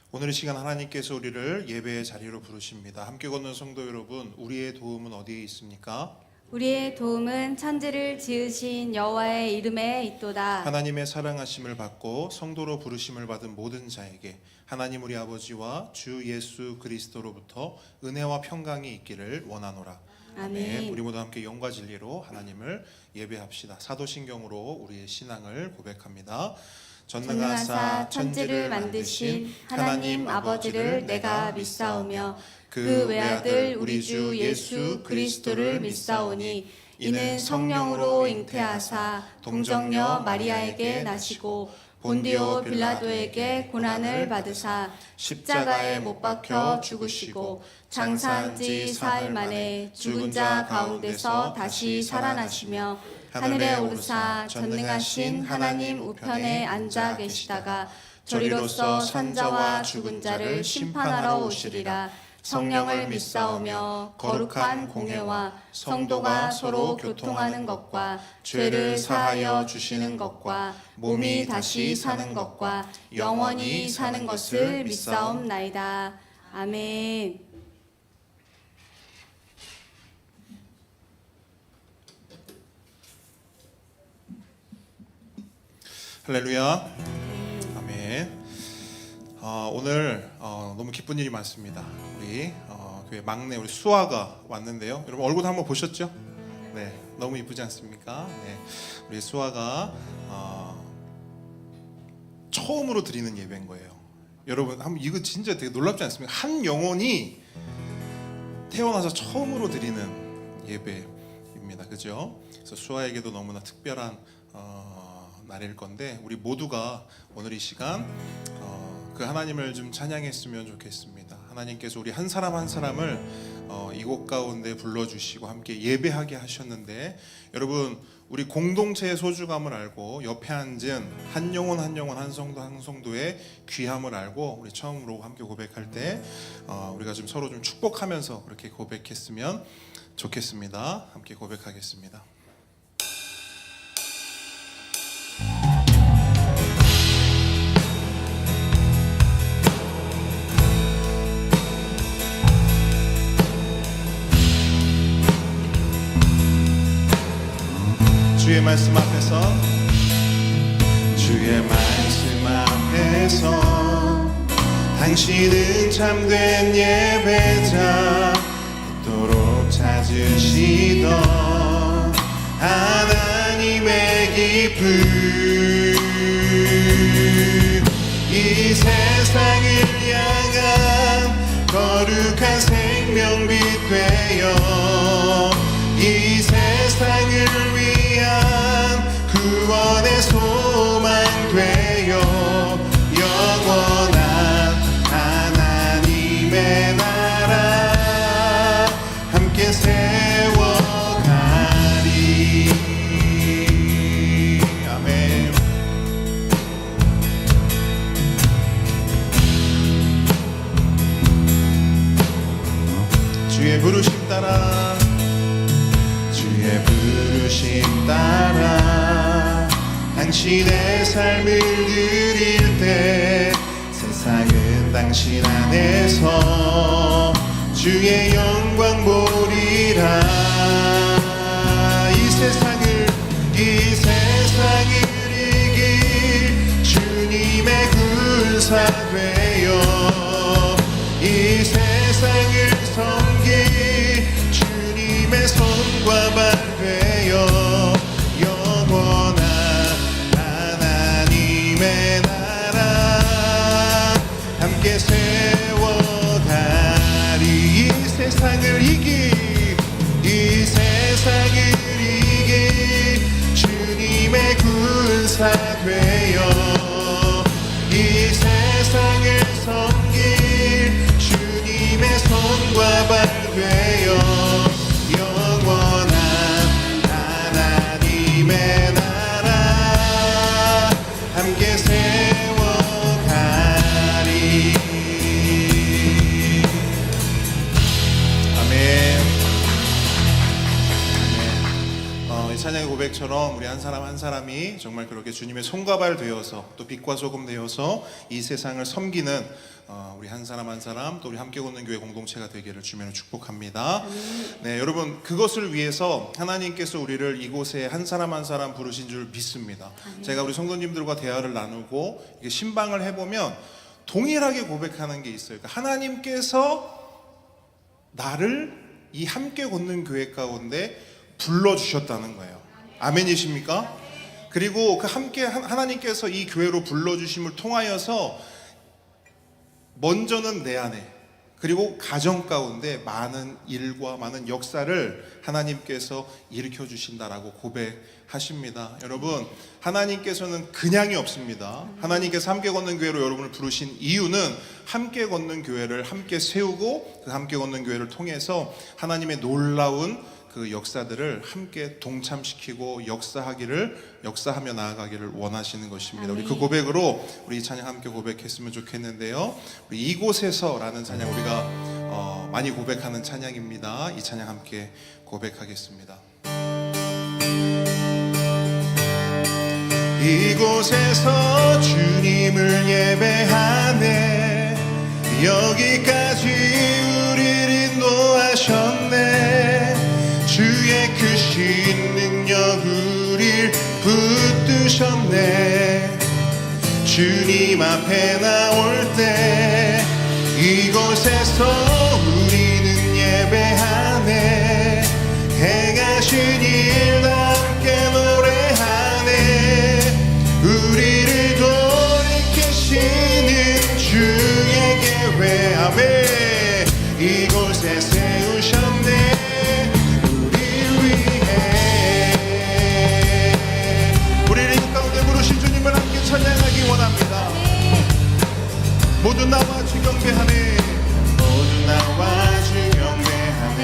오늘 이 시간 하나님께서 우리를 예배의 자리로 부르십니다. 함께 걷는 성도 여러분, 우리의 도움은 어디에 있습니까? 우리의 도움은 천지를 지으신 여호와의 이름에 있도다. 하나님의 사랑하심을 받고 성도로 부르심을 받은 모든 자에게 하나님 우리 아버지와 주 예수 그리스도로부터 은혜와 평강이 있기를 원하노라. 아멘. 우리 모두 함께 영과 진리로 하나님을 예배합시다. 사도신경으로 우리의 신앙을 고백합니다. 전능하사 천지를 만드신 하나님 아버지를 내가 믿사오며 그 외아들 우리 주 예수 그리스도를 믿사오니 이는 성령으로 잉태하사 동정녀 마리아에게 나시고 본디오 빌라도에게 고난을 받으사 십자가에 못 박혀 죽으시고 장사한 지 사흘 만에 죽은 자 가운데서 다시 살아나시며 하늘에 오르사 전능하신 하나님 우편에 앉아 계시다가 저리로서 산자와 죽은 자를 심판하러 오시리라. 성령을 믿사오며 거룩한 공회와 성도가 서로 교통하는 것과 죄를 사하여 주시는 것과 몸이 다시 사는 것과 영원히 사는 것을 믿사옵나이다. 아멘. 할렐루야. 아멘. 오늘 너무 기쁜 일이 많습니다. 우리 교회 막내 우리 수아가 왔는데요. 여러분 얼굴 한번 보셨죠? 네, 너무 이쁘지 않습니까? 네, 우리 수아가 처음으로 드리는 예배인 거예요. 여러분 한번 이거 진짜 되게 놀랍지 않습니까? 한 영혼이 태어나서 처음으로 드리는 예배입니다. 그죠? 그래서 수아에게도 너무나 특별한 날일 건데 우리 모두가 오늘 이 시간 그 하나님을 좀 찬양했으면 좋겠습니다. 하나님께서 우리 한 사람 한 사람을 이곳 가운데 불러주시고 함께 예배하게 하셨는데 여러분 우리 공동체의 소중함을 알고 옆에 앉은 한 영혼 한 영혼 한 성도 한 성도의 귀함을 알고 우리 처음으로 함께 고백할 때 우리가 좀 서로 좀 축복하면서 그렇게 고백했으면 좋겠습니다. 함께 고백하겠습니다. 주의 말씀 앞에서 주의 말씀 앞에서 당신은 참된 예배자 그토록 찾으시던 하나님의 기쁨 이 세상을 향한 거룩한 생명빛 되어 이 세상을 위한 구원의 소망 되어 영원한 하나님의 나라 함께 세워가리. 아멘. 주의 부르심 따라 부르심 따라 당신의 삶을 드릴 때 세상은 당신 안에서 주의 영광 보리라. 이 세상을 이길 주님의 군사 되어 이 세상을 섬길 주님의 손과 발 되어 영원한 하나님의 나라 함께 세워가리. 이 세상을 이길 주님의 군사 되어 이 세상을 섬길 주님의 손과 발 되어 영원한 하나님의 나라 함께 세워가리. 아멘. 이 찬양의 고백처럼 우리 한 사람 한 사람이 정말 그렇게 주님의 손과 발 되어서 또 빛과 소금 되어서 이 세상을 섬기는 우리 한 사람 한 사람 또 우리 함께 걷는 교회 공동체가 되기를 주님으로 축복합니다. 네, 여러분 그것을 위해서 하나님께서 우리를 이곳에 한 사람 한 사람 부르신 줄 믿습니다. 제가 우리 성도님들과 대화를 나누고 이게 신방을 해보면 동일하게 고백하는 게 있어요. 그러니까 하나님께서 나를 이 함께 걷는 교회 가운데 불러주셨다는 거예요. 아멘이십니까? 그리고 그 함께 하나님께서 이 교회로 불러주심을 통하여서 먼저는 내 안에 그리고 가정 가운데 많은 일과 많은 역사를 하나님께서 일으켜 주신다라고 고백하십니다. 여러분 하나님께서는 그냥이 없습니다. 하나님께서 함께 걷는 교회로 여러분을 부르신 이유는 함께 걷는 교회를 함께 세우고 그 함께 걷는 교회를 통해서 하나님의 놀라운 그 역사들을 함께 동참시키고 역사하며 나아가기를 원하시는 것입니다. 우리 그 고백으로 우리 이 찬양 함께 고백했으면 좋겠는데요. 우리 이곳에서라는 찬양 우리가 많이 고백하는 찬양입니다. 이 찬양 함께 고백하겠습니다. 이곳에서 주님을 예배하네 여기까지 우리를 인도하셨네 주의 크신 능력 우릴 붙드셨네 주님 앞에 나올 때 이곳에서 우리는 예배하네 행하신 일 함께 노래하네 우리를 돌이키시는 주의 계획 아멘 이곳에 세우셨네 찬양하기 원합니다. 모두 나와 주 경배하네 모두 나와 주 경배하네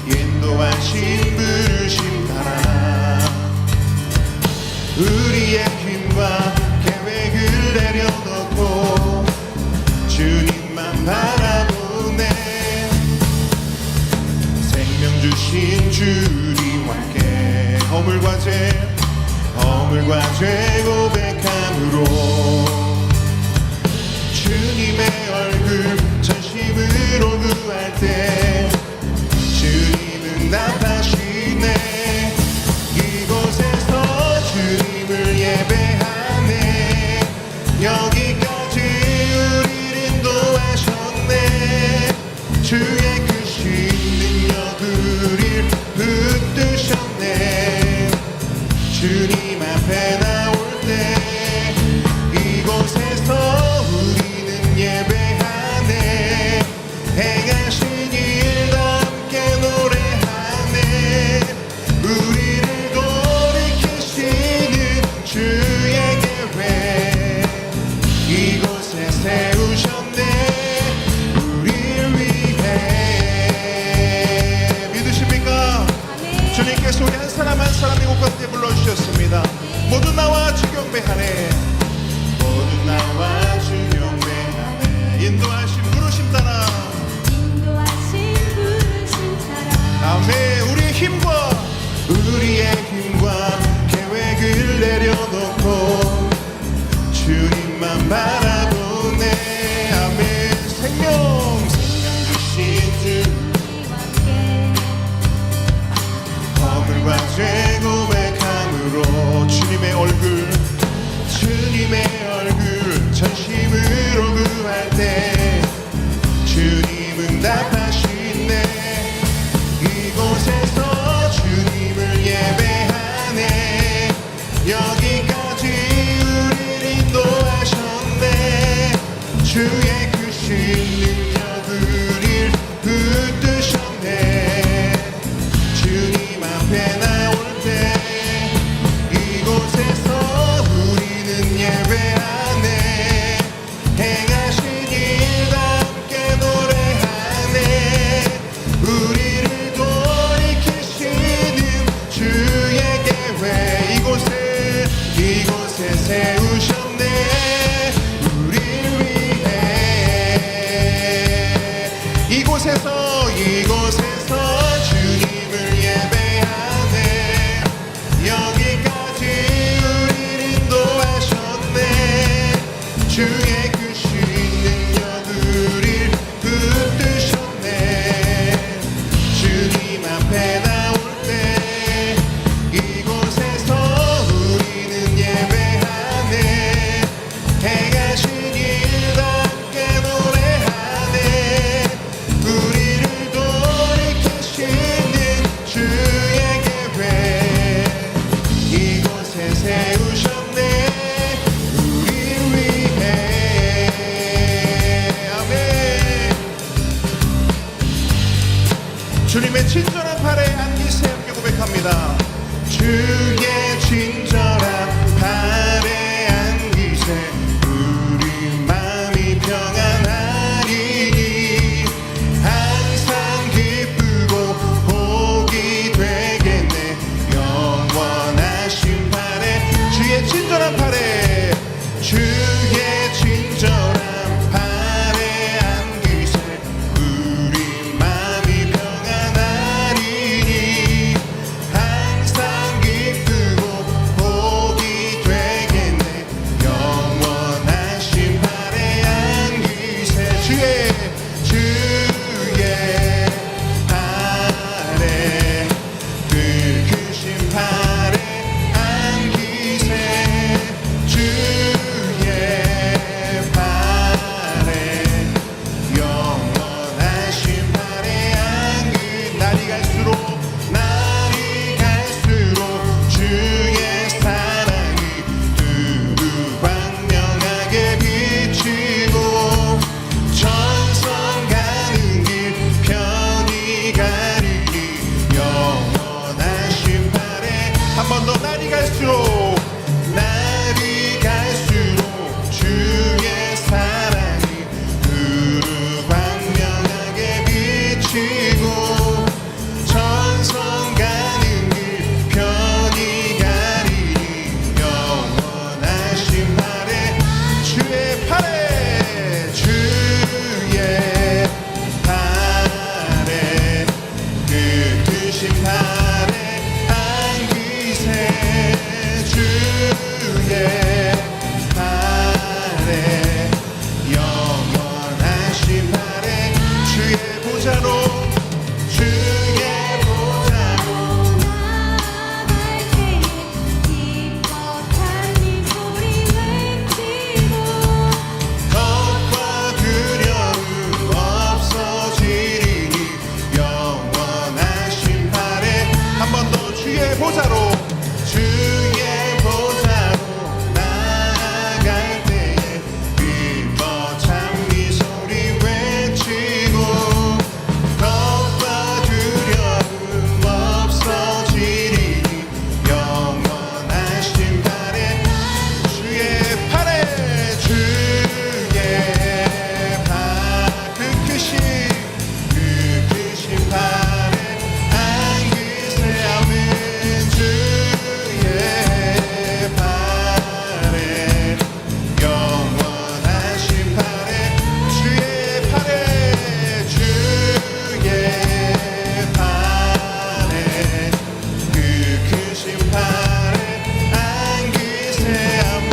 인도하신 부르심 따라 우리의 힘과 계획을 내려놓고 주님만 바라보네 생명 주신 주님 함께 허물과 죄 고백함으로 주님의 얼굴 전심으로 구할 때 주님은 답하시네 이곳에서 주님을 예배하네 여기까지 우리를 인도하셨네 주의 크신 능력 우릴 붙드셨네 주님 앞에 나올 때 이곳에서 우리는 예배하네 행하신 일 함께 노래하네 우리를 돌이키시는 주의 계획 이곳에 세우셨네 우리를 위해 믿으십니까? 주님께서 우리 한 사람 한 사람 이곳 가운데 불러주셨습니다. 모두 나와 주 경배하네 모두 나와 주 경배하네 인도하신 부르심 따라 아멘 우리의 힘과 계획을 내려놓고 주님만 바라보네 아멘 생명 주신 주 허물과 죄 고백함으로 주님의 얼굴 전심으로 구할 때 주님은 답하시네 이곳에서 주님을 예배하네 여기까지 우리를 인도하셨네 주의 크신 능력 우릴 붙드셨네 주님 앞에 나올 때 이곳에서 우리는 예배하네 행하신 일 함께 노래하네 우리를 돌이키시는 주의 계획 이곳에 세우셨네 우리를 위해 이곳에서 주님을 예배하네 여기까지 우리를 인도하셨네 주 주의 크신 능력 우릴 붙드셨네. 주님 앞에 나올 때 이곳에서 우리는 예배하네. 해가 지길 함께 노래하네. 우리를 돌이키시는 주의 계획 이곳에 세우셨네. 우리 위해. 아멘. 주님의 친절한 팔에 안기세 함께 고백합니다. 주의 친절한 팔에 안기세 우리 마음이 평안하리니 항상 기쁘고 복이 되겠네. 영원하신 팔에 주의 친절한 팔에 주의 친절한 팔에 안기세 우리 마음이 평안하리니 항상 기쁘고 복이 되겠네. 영원하신 팔에 안기세 주의 팔에 그 크신 팔에 안기세 주의 팔에 영원하신 팔에 안기. 날이 갈수록 주의 사랑이 두루 광명하게 비치고 천성 가는 길 편히 가리니 영원하신 팔에. 한 번 더. 날이 갈수록 주의 사랑이 두루 광명하게 비치고 천성 가는 길 편히 가리니 영원하신 팔에 주의 팔에 그 크신 팔에 안기세 주의 팔에 영원하신 팔에 주의 보좌로 나아갈 때에 기뻐 찬미 소리 외치고 겁과 두려움 없어지리니 영원하신 팔에. 한 번 더. 주의 보좌로 나아갈 때에 기뻐 찬미 소리 외치고 겁과 두려움 없어지리니 영원하신 팔에 주의 팔에 그 크신 팔에 안기세. 아멘. 주의 팔에 영원하신 팔에 주의 팔에 그 크신 팔에 안기세. 아멘.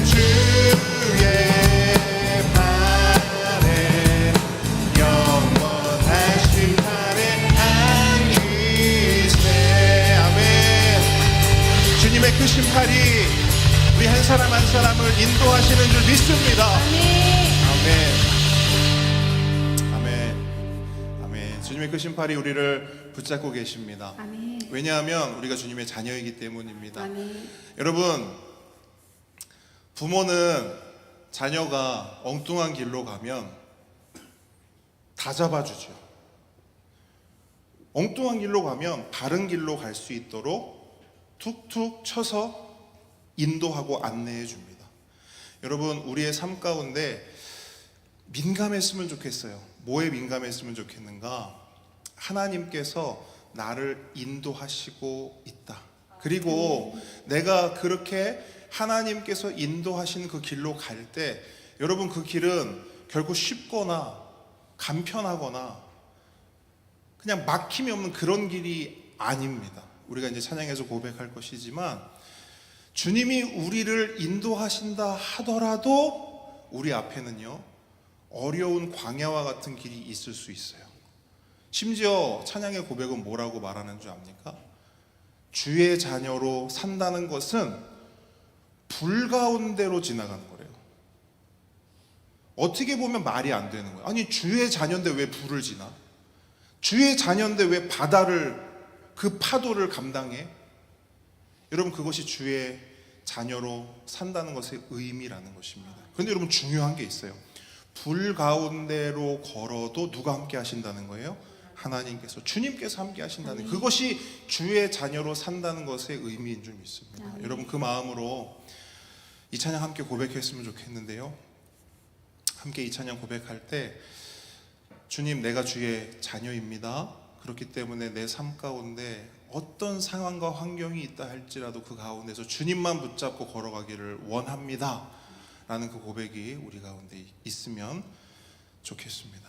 주의 팔에 영원하신 팔에 안기세. 아멘. 주님의 크신 팔이 우리 한 사람 한 사람을 인도하시는 줄 믿습니다. 아멘. 아멘. 아멘. 주님의 크신 팔이 우리를 붙잡고 계십니다. 아멘. 왜냐하면 우리가 주님의 자녀이기 때문입니다. 아멘. 여러분, 부모는 자녀가 엉뚱한 길로 가면 다 잡아주죠. 엉뚱한 길로 가면 바른 길로 갈 수 있도록 툭툭 쳐서 인도하고 안내해 줍니다. 여러분, 우리의 삶 가운데 민감했으면 좋겠어요. 뭐에 민감했으면 좋겠는가? 하나님께서 나를 인도하시고 있다. 그리고 내가 그렇게 하나님께서 인도하신 그 길로 갈 때, 여러분, 그 길은 결코 쉽거나 간편하거나 그냥 막힘이 없는 그런 길이 아닙니다. 우리가 이제 찬양에서 고백할 것이지만, 주님이 우리를 인도하신다 하더라도 우리 앞에는요 어려운 광야와 같은 길이 있을 수 있어요. 심지어 찬양의 고백은 뭐라고 말하는 줄 압니까? 주의 자녀로 산다는 것은 불 가운데로 지나가는 거래요. 어떻게 보면 말이 안 되는 거예요. 아니 주의 자녀인데 왜 불을 지나? 주의 자녀인데 왜 바다를, 그 파도를 감당해? 여러분, 그것이 주의 자녀로 산다는 것의 의미라는 것입니다. 그런데 여러분, 중요한 게 있어요. 불 가운데로 걸어도 누가 함께 하신다는 거예요? 하나님께서, 주님께서 함께 하신다는, 그것이 주의 자녀로 산다는 것의 의미인 줄 믿습니다. 여러분, 그 마음으로 이 찬양 함께 고백했으면 좋겠는데요, 함께 이 찬양 고백할 때 주님, 내가 주의 자녀입니다. 그렇기 때문에 내 삶 가운데 어떤 상황과 환경이 있다 할지라도 그 가운데서 주님만 붙잡고 걸어가기를 원합니다 라는 그 고백이 우리 가운데 있으면 좋겠습니다.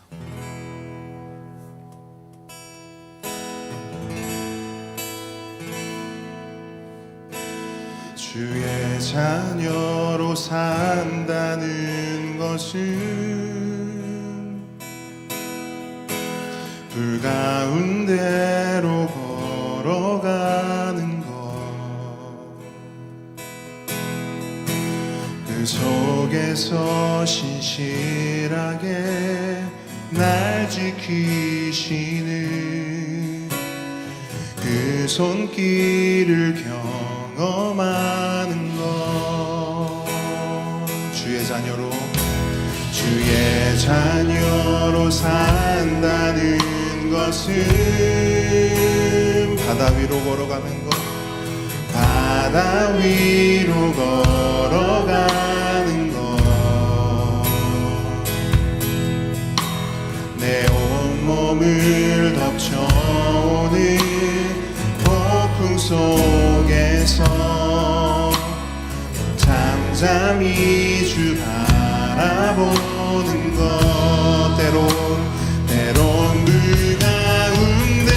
주의 자녀로 산다는 것은 불 가운데로 걸어가는 것, 그 속에서 신실하게 날 지키시는 그 손길을 경험하는 것. 주의 자녀로 산다는 것은 바다 위로 걸어가는 것, 바다 위로 걸어가는 것, 내 온몸을 덮쳐오는 폭풍 속에서 잠잠히 주 바라보는 것, 때론 물 가운데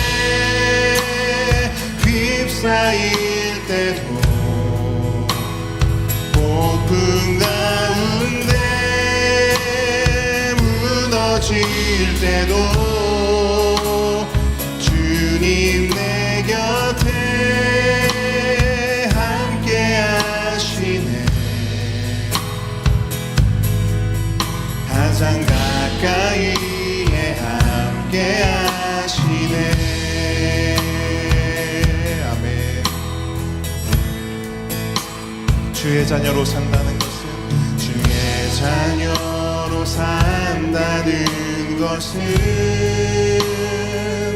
휩싸일 때도, 폭풍 가운데 무너질 때도 주님 내 곁에 함께 하시네. 가장 가까이에 함께 하시네. 아멘. 주의 자녀로 산다는 것은, 주의 자녀로 산다는 것은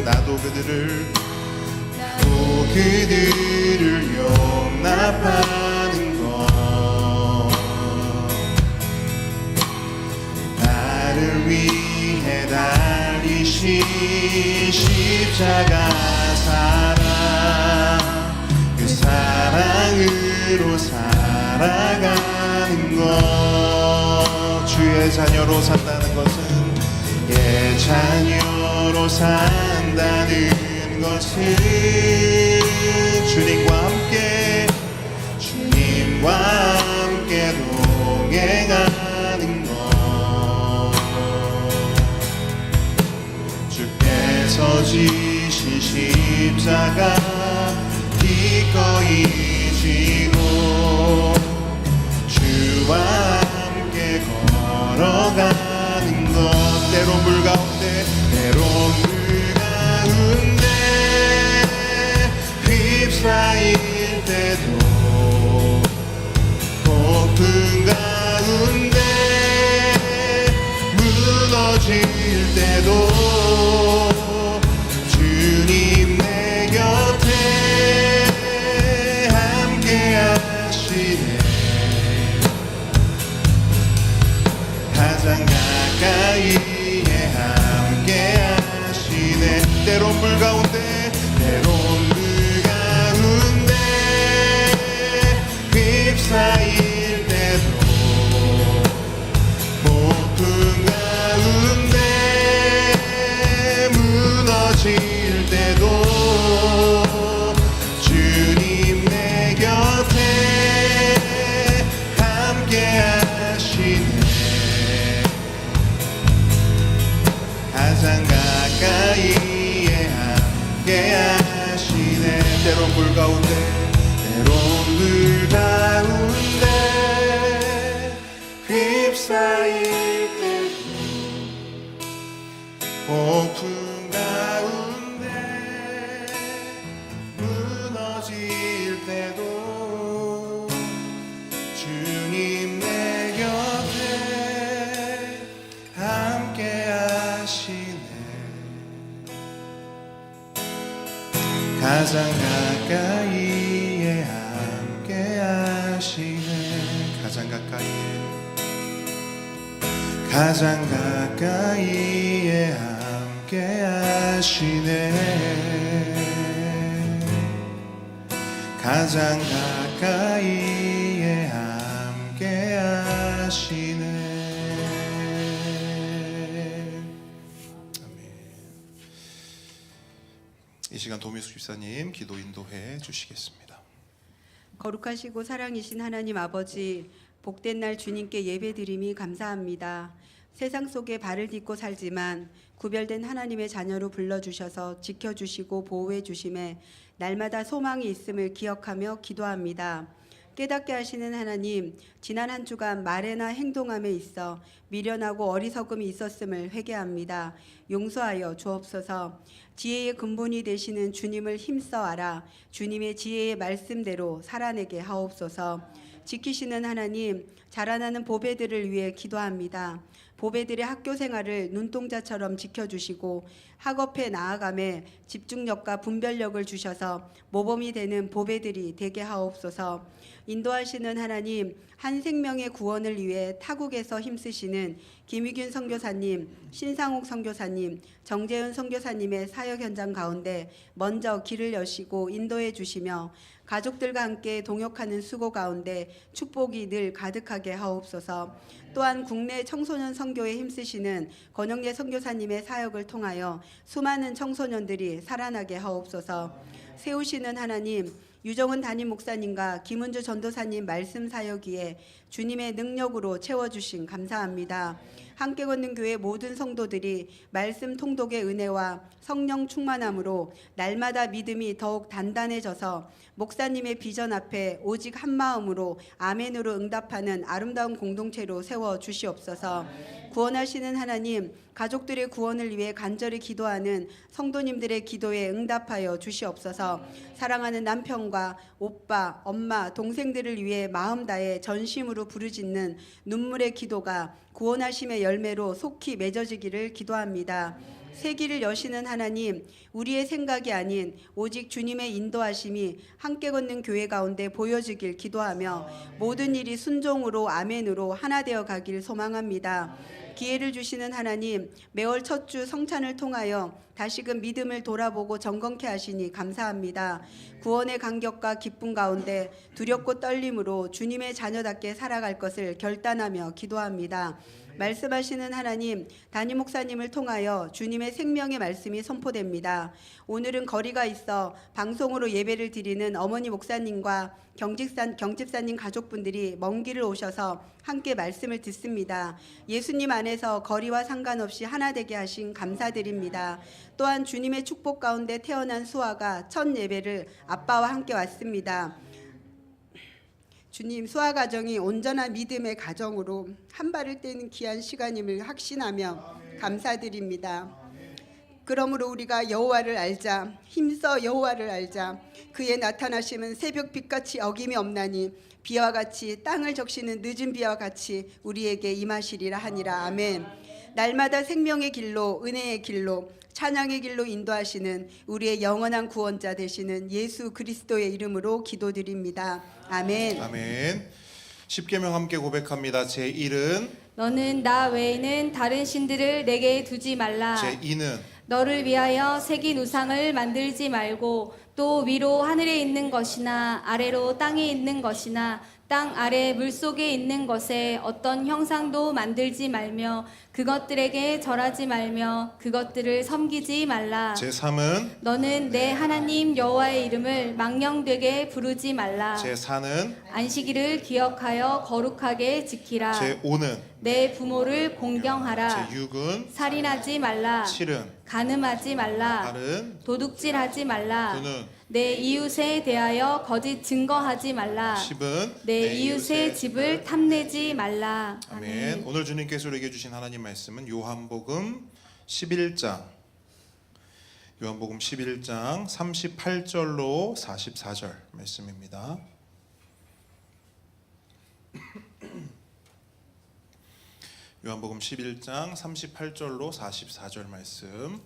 나도 그들을 용납하는 것, 나를 위해 달리신 십자가 사랑, 그 사랑으로 살아가는 것. 주의 자녀로 산다는 것은, 예 자녀로 산다는 것은 주님과 함께 동행하는 것. 주께서 지신 십자가 기꺼이 지고 주와 함께 걸어가는 것. 때론 물 가운데 휩싸일 때도, 폭풍 가운데 무너질 때도 주님 내 곁에 함께 하시네. 가장 가까이에 함께 하시네. 때론 물 가운데 휩싸일 때도, 폭풍 가운데 무너질 때도 주님 내 곁에 함께 하시네. 물 가운데 때론 물 가운데 휩싸일 때도 폭풍 가운데 무너질 때도 주님 내 곁에 함께 하시네. 가장 가까이에 함께 하시네. 가장 가까이에 가장 가까이에 함께 하시네. 가장 가까이에 함께 하시네. 아멘. 이 시간 도미숙 집사님 기도 인도해 주시겠습니다. 거룩하시고 사랑이신 하나님 아버지, 복된 날 주님께 예배드림이 감사합니다. 세상 속에 발을 딛고 살지만 구별된 하나님의 자녀로 불러주셔서 지켜주시고 보호해 주심에 날마다 소망이 있음을 기억하며 기도합니다. 깨닫게 하시는 하나님, 지난 한 주간 말에나 행동함에 있어 미련하고 어리석음이 있었음을 회개합니다. 용서하여 주옵소서. 지혜의 근본이 되시는 주님을 힘써 알아 주님의 지혜의 말씀대로 살아내게 하옵소서. 지키시는 하나님, 자라나는 보배들을 위해 기도합니다. 보배들의 학교 생활을 눈동자처럼 지켜주시고 학업에 나아감에 집중력과 분별력을 주셔서 모범이 되는 보배들이 되게 하옵소서. 인도하시는 하나님, 한 생명의 구원을 위해 타국에서 힘쓰시는 김희균 선교사님, 신상옥 선교사님, 정재은 선교사님의 사역 현장 가운데 먼저 길을 여시고 인도해 주시며 가족들과 함께 동역하는 수고 가운데 축복이 늘 가득하게 하옵소서. 또한 국내 청소년 선교에 힘쓰시는 권영래 선교사님의 사역을 통하여 수많은 청소년들이 살아나게 하옵소서. 세우시는 하나님, 유정은 담임 목사님과 김은주 전도사님 말씀 사역위에 주님의 능력으로 채워주신 감사합니다. 함께 걷는 교회 모든 성도들이 말씀 통독의 은혜와 성령 충만함으로 날마다 믿음이 더욱 단단해져서 목사님의 비전 앞에 오직 한 마음으로 아멘으로 응답하는 아름다운 공동체로 세워 주시옵소서. 구원하시는 하나님, 가족들의 구원을 위해 간절히 기도하는 성도님들의 기도에 응답하여 주시옵소서. 사랑하는 남편과 오빠, 엄마, 동생들을 위해 마음 다해 전심으로 부르짖는 눈물의 기도가 구원하심의 열매로 속히 맺어지기를 기도합니다. 새 길을 여시는 하나님, 우리의 생각이 아닌 오직 주님의 인도하심이 함께 걷는 교회 가운데 보여지길 기도하며 모든 일이 순종으로 아멘으로 하나 되어 가길 소망합니다. 기회를 주시는 하나님, 매월 첫 주 성찬을 통하여 다시금 믿음을 돌아보고 점검케 하시니 감사합니다. 구원의 감격과 기쁨 가운데 두렵고 떨림으로 주님의 자녀답게 살아갈 것을 결단하며 기도합니다. 말씀하시는 하나님, 담임 목사님을 통하여 주님의 생명의 말씀이 선포됩니다. 오늘은 거리가 있어 방송으로 예배를 드리는 어머니 목사님과 경집사님 가족분들이 먼 길을 오셔서 함께 말씀을 듣습니다. 예수님 안에서 거리와 상관없이 하나 되게 하신 감사드립니다. 또한 주님의 축복 가운데 태어난 수아가 첫 예배를 아빠와 함께 왔습니다. 주님, 수아 가정이 온전한 믿음의 가정으로 한 발을 떼는 귀한 시간임을 확신하며 감사드립니다. 그러므로 우리가 여호와를 알자, 힘써 여호와를 알자. 그의 나타나심은 새벽빛같이 어김이 없나니 비와 같이 땅을 적시는 늦은 비와 같이 우리에게 임하시리라 하니라. 아멘. 날마다 생명의 길로, 은혜의 길로, 찬양의 길로 인도하시는 우리의 영원한 구원자 되시는 예수 그리스도의 이름으로 기도드립니다. 아멘. 아멘. 십계명 함께 고백합니다. 제1은 너는 나 외에는 다른 신들을 내게 두지 말라. 제2는 너를 위하여 새긴 우상을 만들지 말고 또 위로 하늘에 있는 것이나 아래로 땅에 있는 것이나 땅 아래 물속에 있는 것에 어떤 형상도 만들지 말며 그것들에게 절하지 말며 그것들을 섬기지 말라. 제3은 너는 내 하나님 여호와의 이름을 망령되게 부르지 말라. 제4는 안식일을 기억하여 거룩하게 지키라. 제5는 내 부모를 공경하라. 제6은 살인하지 말라. 7은 간음하지 말라. 8은 도둑질하지 말라. 9는 내 이웃에 대하여 거짓 증거하지 말라. 10은 내 이웃의 집을 탐내지 말라. 아멘. 오늘 주님께서 우리에게 주신 하나님 말씀은 요한복음 11장 38절로 44절 말씀입니다. 요한복음 11장 38절로 44절 말씀.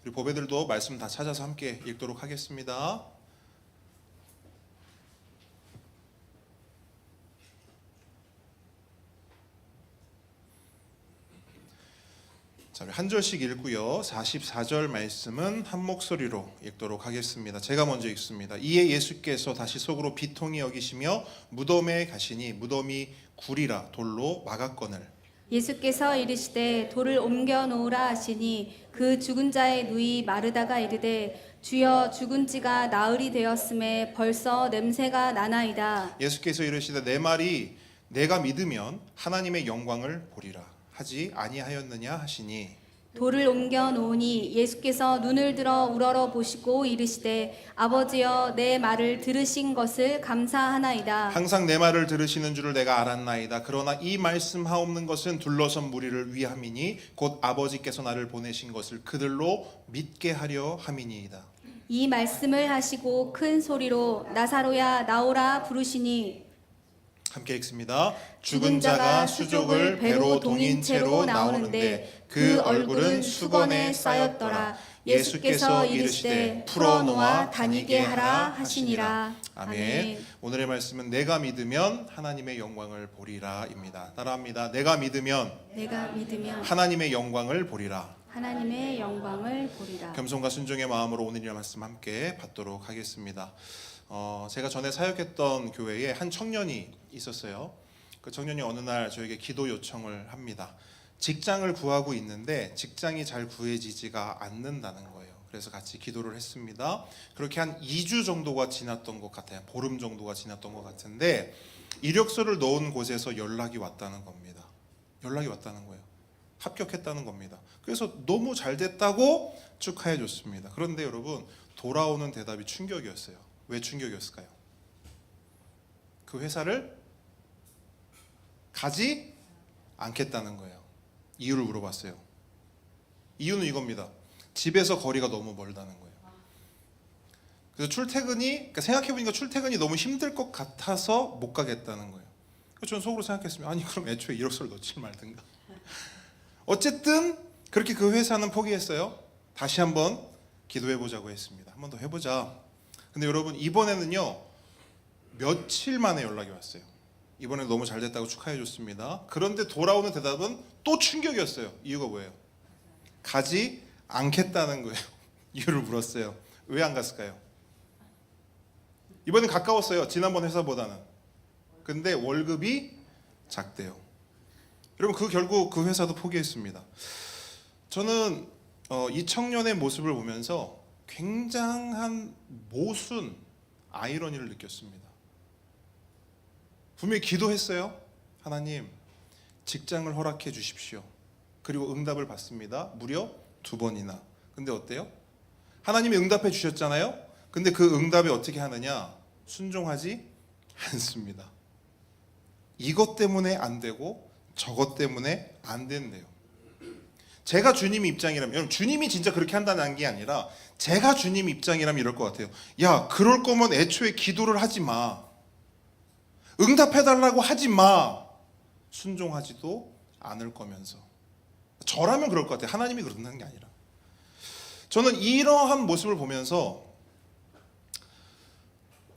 우리 보배들도 말씀 다 찾아서 함께 읽도록 하겠습니다. 자, 우리 한 절씩 읽고요. 44절 말씀은 한 목소리로 읽도록 하겠습니다. 제가 먼저 읽습니다. 이에 예수께서 다시 속으로 비통히 여기시며 무덤에 가시니 무덤이 굴이라 돌로 막았거늘 예수께서 이르시되 돌을 옮겨 놓으라 하시니 그 죽은 자의 누이 마르다가 이르되 주여 죽은 지가 나흘이 되었음에 벌써 냄새가 나나이다. 예수께서 이르시되 내 말이 내가 믿으면 하나님의 영광을 보리라 하지 아니하였느냐 하시니 돌을 옮겨 놓으니 예수께서 눈을 들어 우러러 보시고 이르시되 아버지여 내 말을 들으신 것을 감사하나이다. 항상 내 말을 들으시는 줄을 내가 알았나이다. 그러나 이 말씀하옵는 것은 둘러선 무리를 위함이니 곧 아버지께서 나를 보내신 것을 그들로 믿게 하려 함이니이다. 이 말씀을 하시고 큰 소리로 나사로야 나오라 부르시니 함께 읽습니다. 죽은 자가 수족을 배로 동인 채로 나오는데 그 얼굴은 수건에 쌓였더라. 예수께서 이르시되 풀어놓아 다니게 하라 하시니라. 아멘. 오늘의 말씀은 내가 믿으면 하나님의 영광을 보리라입니다. 따라합니다. 내가 믿으면 하나님의 영광을 보리라. 하나님의 영광을 보리라. 겸손과 순종의 마음으로 오늘 이 말씀 함께 받도록 하겠습니다. 제가 전에 사역했던 교회에 한 청년이 있었어요. 그 청년이 어느 날 저에게 기도 요청을 합니다. 직장을 구하고 있는데 직장이 잘 구해지지가 않는다는 거예요. 그래서 같이 기도를 했습니다. 그렇게 한 2주 정도가 지났던 것 같아요. 보름 정도가 지났던 것 같은데 이력서를 넣은 곳에서 연락이 왔다는 겁니다. 연락이 왔다는 거예요. 합격했다는 겁니다. 그래서 너무 잘 됐다고 축하해 줬습니다. 그런데 여러분 돌아오는 대답이 충격이었어요. 왜 충격이었을까요? 그 회사를 가지 않겠다는 거예요. 이유를 물어봤어요. 이유는 이겁니다. 집에서 거리가 너무 멀다는 거예요. 그래서 그러니까 생각해보니까 출퇴근이 너무 힘들 것 같아서 못 가겠다는 거예요. 그래서 저는 속으로 생각했습니다. 아니 그럼 애초에 이력서를 넣지 말든가. 어쨌든 그렇게 그 회사는 포기했어요. 다시 한번 기도해보자고 했습니다. 한 번 더 해보자. 근데 여러분 이번에는요 며칠 만에 연락이 왔어요. 이번에 너무 잘 됐다고 축하해 줬습니다. 그런데 돌아오는 대답은 또 충격이었어요. 이유가 뭐예요? 가지 않겠다는 거예요. 이유를 물었어요. 왜 안 갔을까요? 이번엔 가까웠어요. 지난번 회사보다는. 근데 월급이 작대요. 여러분 결국 그 회사도 포기했습니다. 저는 이 청년의 모습을 보면서 굉장한 모순, 아이러니를 느꼈습니다. 분명히 기도했어요. 하나님, 직장을 허락해 주십시오. 그리고 응답을 받습니다. 무려 2번이나. 근데 어때요? 하나님이 응답해 주셨잖아요. 근데 그 응답에 어떻게 하느냐? 순종하지 않습니다. 이것 때문에 안 되고 저것 때문에 안 된대요. 제가 주님 입장이라면, 여러분 주님이 진짜 그렇게 한다는 게 아니라 제가 주님 입장이라면 이럴 것 같아요. 야, 그럴 거면 애초에 기도를 하지 마. 응답해달라고 하지 마. 순종하지도 않을 거면서. 저라면 그럴 것 같아요. 하나님이 그런다는 게 아니라. 저는 이러한 모습을 보면서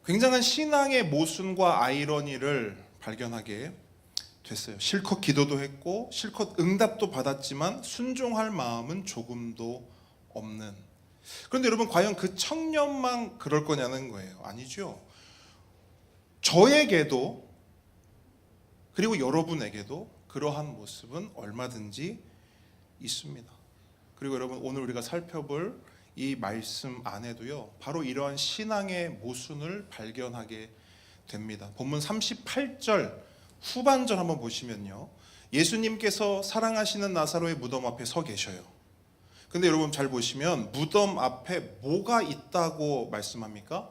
굉장한 신앙의 모순과 아이러니를 발견하게 됐어요. 실컷 기도도 했고 실컷 응답도 받았지만 순종할 마음은 조금도 없는. 그런데 여러분 과연 그 청년만 그럴 거냐는 거예요. 아니죠. 저에게도 그리고 여러분에게도 그러한 모습은 얼마든지 있습니다. 그리고 여러분 오늘 우리가 살펴볼 이 말씀 안에도요 바로 이러한 신앙의 모순을 발견하게 됩니다. 본문 38절 후반절 한번 보시면요, 예수님께서 사랑하시는 나사로의 무덤 앞에 서 계셔요. 근데 여러분 잘 보시면 무덤 앞에 뭐가 있다고 말씀합니까?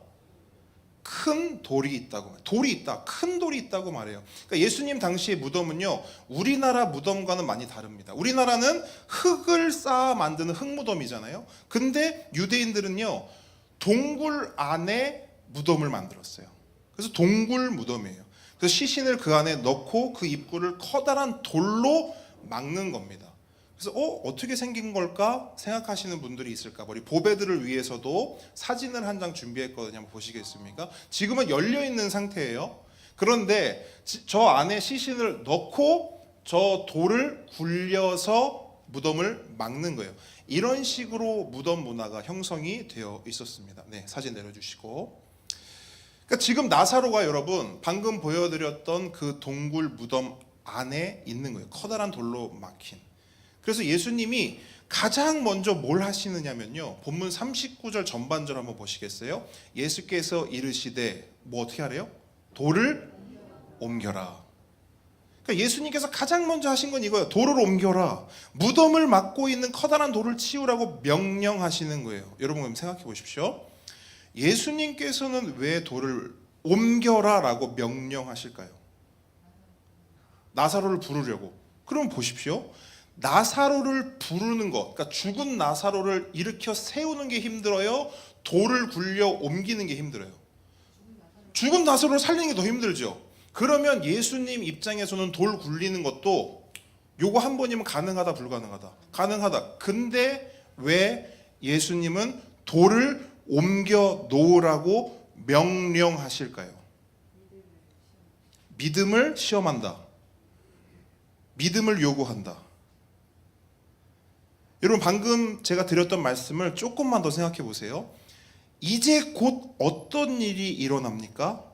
큰 돌이 있다고, 돌이 있다, 큰 돌이 있다고 말해요. 그러니까 예수님 당시의 무덤은요, 우리나라 무덤과는 많이 다릅니다. 우리나라는 흙을 쌓아 만드는 흙무덤이잖아요. 근데 유대인들은요, 동굴 안에 무덤을 만들었어요. 그래서 동굴 무덤이에요. 그래서 시신을 그 안에 넣고 그 입구를 커다란 돌로 막는 겁니다. 그래서 어떻게 생긴 걸까 생각하시는 분들이 있을까? 우리 보배들을 위해서도 사진을 한 장 준비했거든요. 한번 보시겠습니까? 지금은 열려 있는 상태예요. 그런데 저 안에 시신을 넣고 저 돌을 굴려서 무덤을 막는 거예요. 이런 식으로 무덤 문화가 형성이 되어 있었습니다. 네, 사진 내려주시고. 그러니까 지금 나사로가 여러분 방금 보여드렸던 그 동굴 무덤 안에 있는 거예요. 커다란 돌로 막힌. 그래서 예수님이 가장 먼저 뭘 하시느냐면요, 본문 39절 전반절 한번 보시겠어요? 예수께서 이르시되 뭐 어떻게 하래요? 돌을 옮겨라. 그러니까 예수님께서 가장 먼저 하신 건 이거예요. 돌을 옮겨라. 무덤을 막고 있는 커다란 돌을 치우라고 명령하시는 거예요. 여러분 한번 생각해 보십시오. 예수님께서는 왜 돌을 옮겨라 라고 명령하실까요? 나사로를 부르려고. 그럼 보십시오. 나사로를 부르는 것, 그러니까 죽은 나사로를 일으켜 세우는 게 힘들어요? 돌을 굴려 옮기는 게 힘들어요? 죽은 나사로를 살리는 게 더 힘들죠. 그러면 예수님 입장에서는 돌 굴리는 것도 요거 한 번이면 가능하다 불가능하다? 가능하다. 근데 왜 예수님은 돌을 옮겨 놓으라고 명령하실까요? 믿음을 시험한다. 믿음을 요구한다. 여러분 방금 제가 드렸던 말씀을 조금만 더 생각해 보세요. 이제 곧 어떤 일이 일어납니까?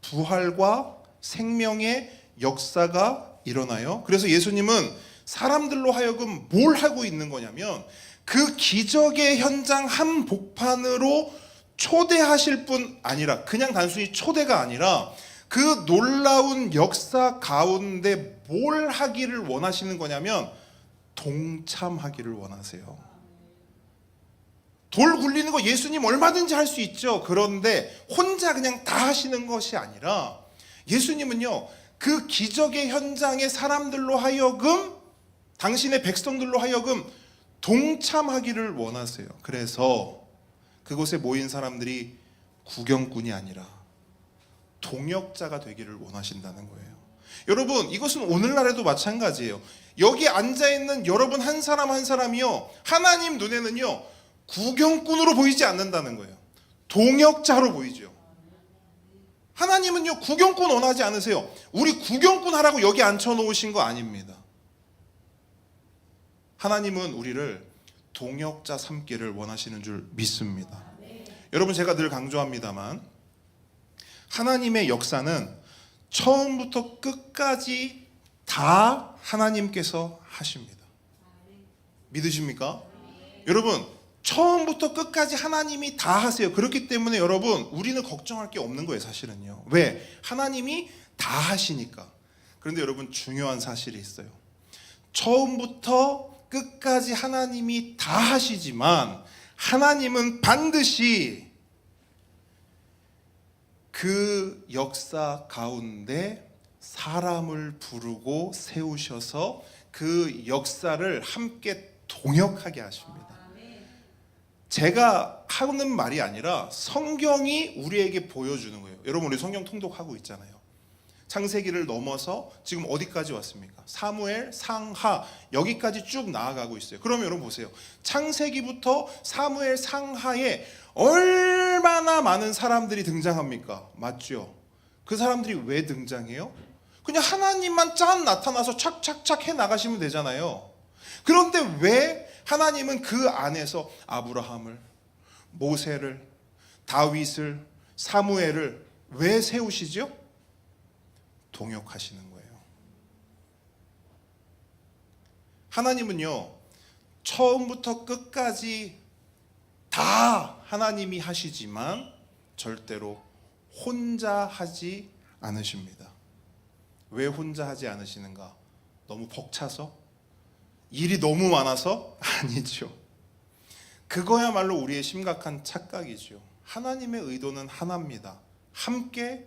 부활과 생명의 역사가 일어나요. 그래서 예수님은 사람들로 하여금 뭘 하고 있는 거냐면 그 기적의 현장 한복판으로 초대하실 뿐 아니라, 그냥 단순히 초대가 아니라 그 놀라운 역사 가운데 뭘 하기를 원하시는 거냐면 동참하기를 원하세요. 돌 굴리는 거 예수님 얼마든지 할 수 있죠. 그런데 혼자 그냥 다 하시는 것이 아니라 예수님은요, 그 기적의 현장에 사람들로 하여금, 당신의 백성들로 하여금 동참하기를 원하세요. 그래서 그곳에 모인 사람들이 구경꾼이 아니라 동역자가 되기를 원하신다는 거예요. 여러분 이것은 오늘날에도 마찬가지예요. 여기 앉아있는 여러분 한 사람 한 사람이요, 하나님 눈에는요 구경꾼으로 보이지 않는다는 거예요. 동역자로 보이죠. 하나님은요 구경꾼 원하지 않으세요. 우리 구경꾼 하라고 여기 앉혀놓으신 거 아닙니다. 하나님은 우리를 동역자 삼기를 원하시는 줄 믿습니다. 여러분 제가 늘 강조합니다만 하나님의 역사는 처음부터 끝까지 다 하나님께서 하십니다. 믿으십니까? 여러분 처음부터 끝까지 하나님이 다 하세요. 그렇기 때문에 여러분 우리는 걱정할 게 없는 거예요. 사실은요. 왜? 하나님이 다 하시니까. 그런데 여러분 중요한 사실이 있어요. 처음부터 끝까지 하나님이 다 하시지만 하나님은 반드시 그 역사 가운데 사람을 부르고 세우셔서 그 역사를 함께 동역하게 하십니다. 제가 하는 말이 아니라 성경이 우리에게 보여주는 거예요. 여러분 우리 성경 통독하고 있잖아요. 창세기를 넘어서 지금 어디까지 왔습니까? 사무엘, 상하 여기까지 쭉 나아가고 있어요. 그러면 여러분 보세요. 창세기부터 사무엘, 상하에 얼마나 많은 사람들이 등장합니까? 맞죠? 그 사람들이 왜 등장해요? 그냥 하나님만 짠 나타나서 착착착 해 나가시면 되잖아요. 그런데 왜 하나님은 그 안에서 아브라함을, 모세를, 다윗을, 사무엘을 왜 세우시죠? 동역하시는 거예요. 하나님은요 처음부터 끝까지 다 하나님이 하시지만 절대로 혼자 하지 않으십니다. 왜 혼자 하지 않으시는가? 너무 벅차서? 일이 너무 많아서? 아니죠. 그거야말로 우리의 심각한 착각이죠. 하나님의 의도는 하나입니다. 함께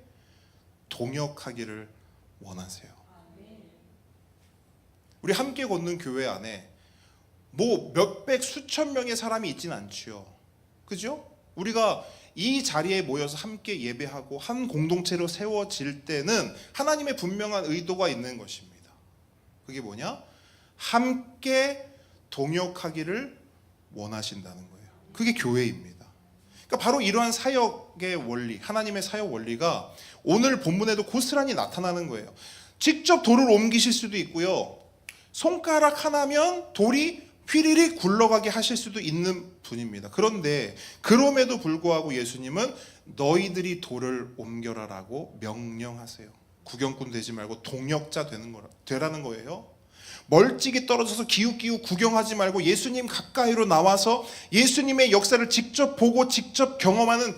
동역하기를 원하세요. 우리 함께 걷는 교회 안에 뭐 몇백 수천 명의 사람이 있진 않지요. 그죠? 우리가 이 자리에 모여서 함께 예배하고 한 공동체로 세워질 때는 하나님의 분명한 의도가 있는 것입니다. 그게 뭐냐? 함께 동역하기를 원하신다는 거예요. 그게 교회입니다. 그러니까 바로 이러한 사역의 원리, 하나님의 사역 원리가 오늘 본문에도 고스란히 나타나는 거예요. 직접 돌을 옮기실 수도 있고요. 손가락 하나면 돌이 휘리릭 굴러가게 하실 수도 있는 분입니다. 그런데 그럼에도 불구하고 예수님은 너희들이 돌을 옮겨라라고 명령하세요. 구경꾼 되지 말고 동역자 되라는 거예요. 멀찍이 떨어져서 기웃기웃 구경하지 말고 예수님 가까이로 나와서 예수님의 역사를 직접 보고 직접 경험하는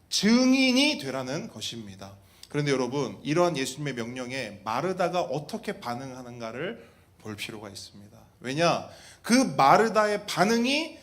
증인이 되라는 것입니다. 그런데 여러분, 이러한 예수님의 명령에 마르다가 어떻게 반응하는가를 볼 필요가 있습니다. 왜냐? 그 마르다의 반응이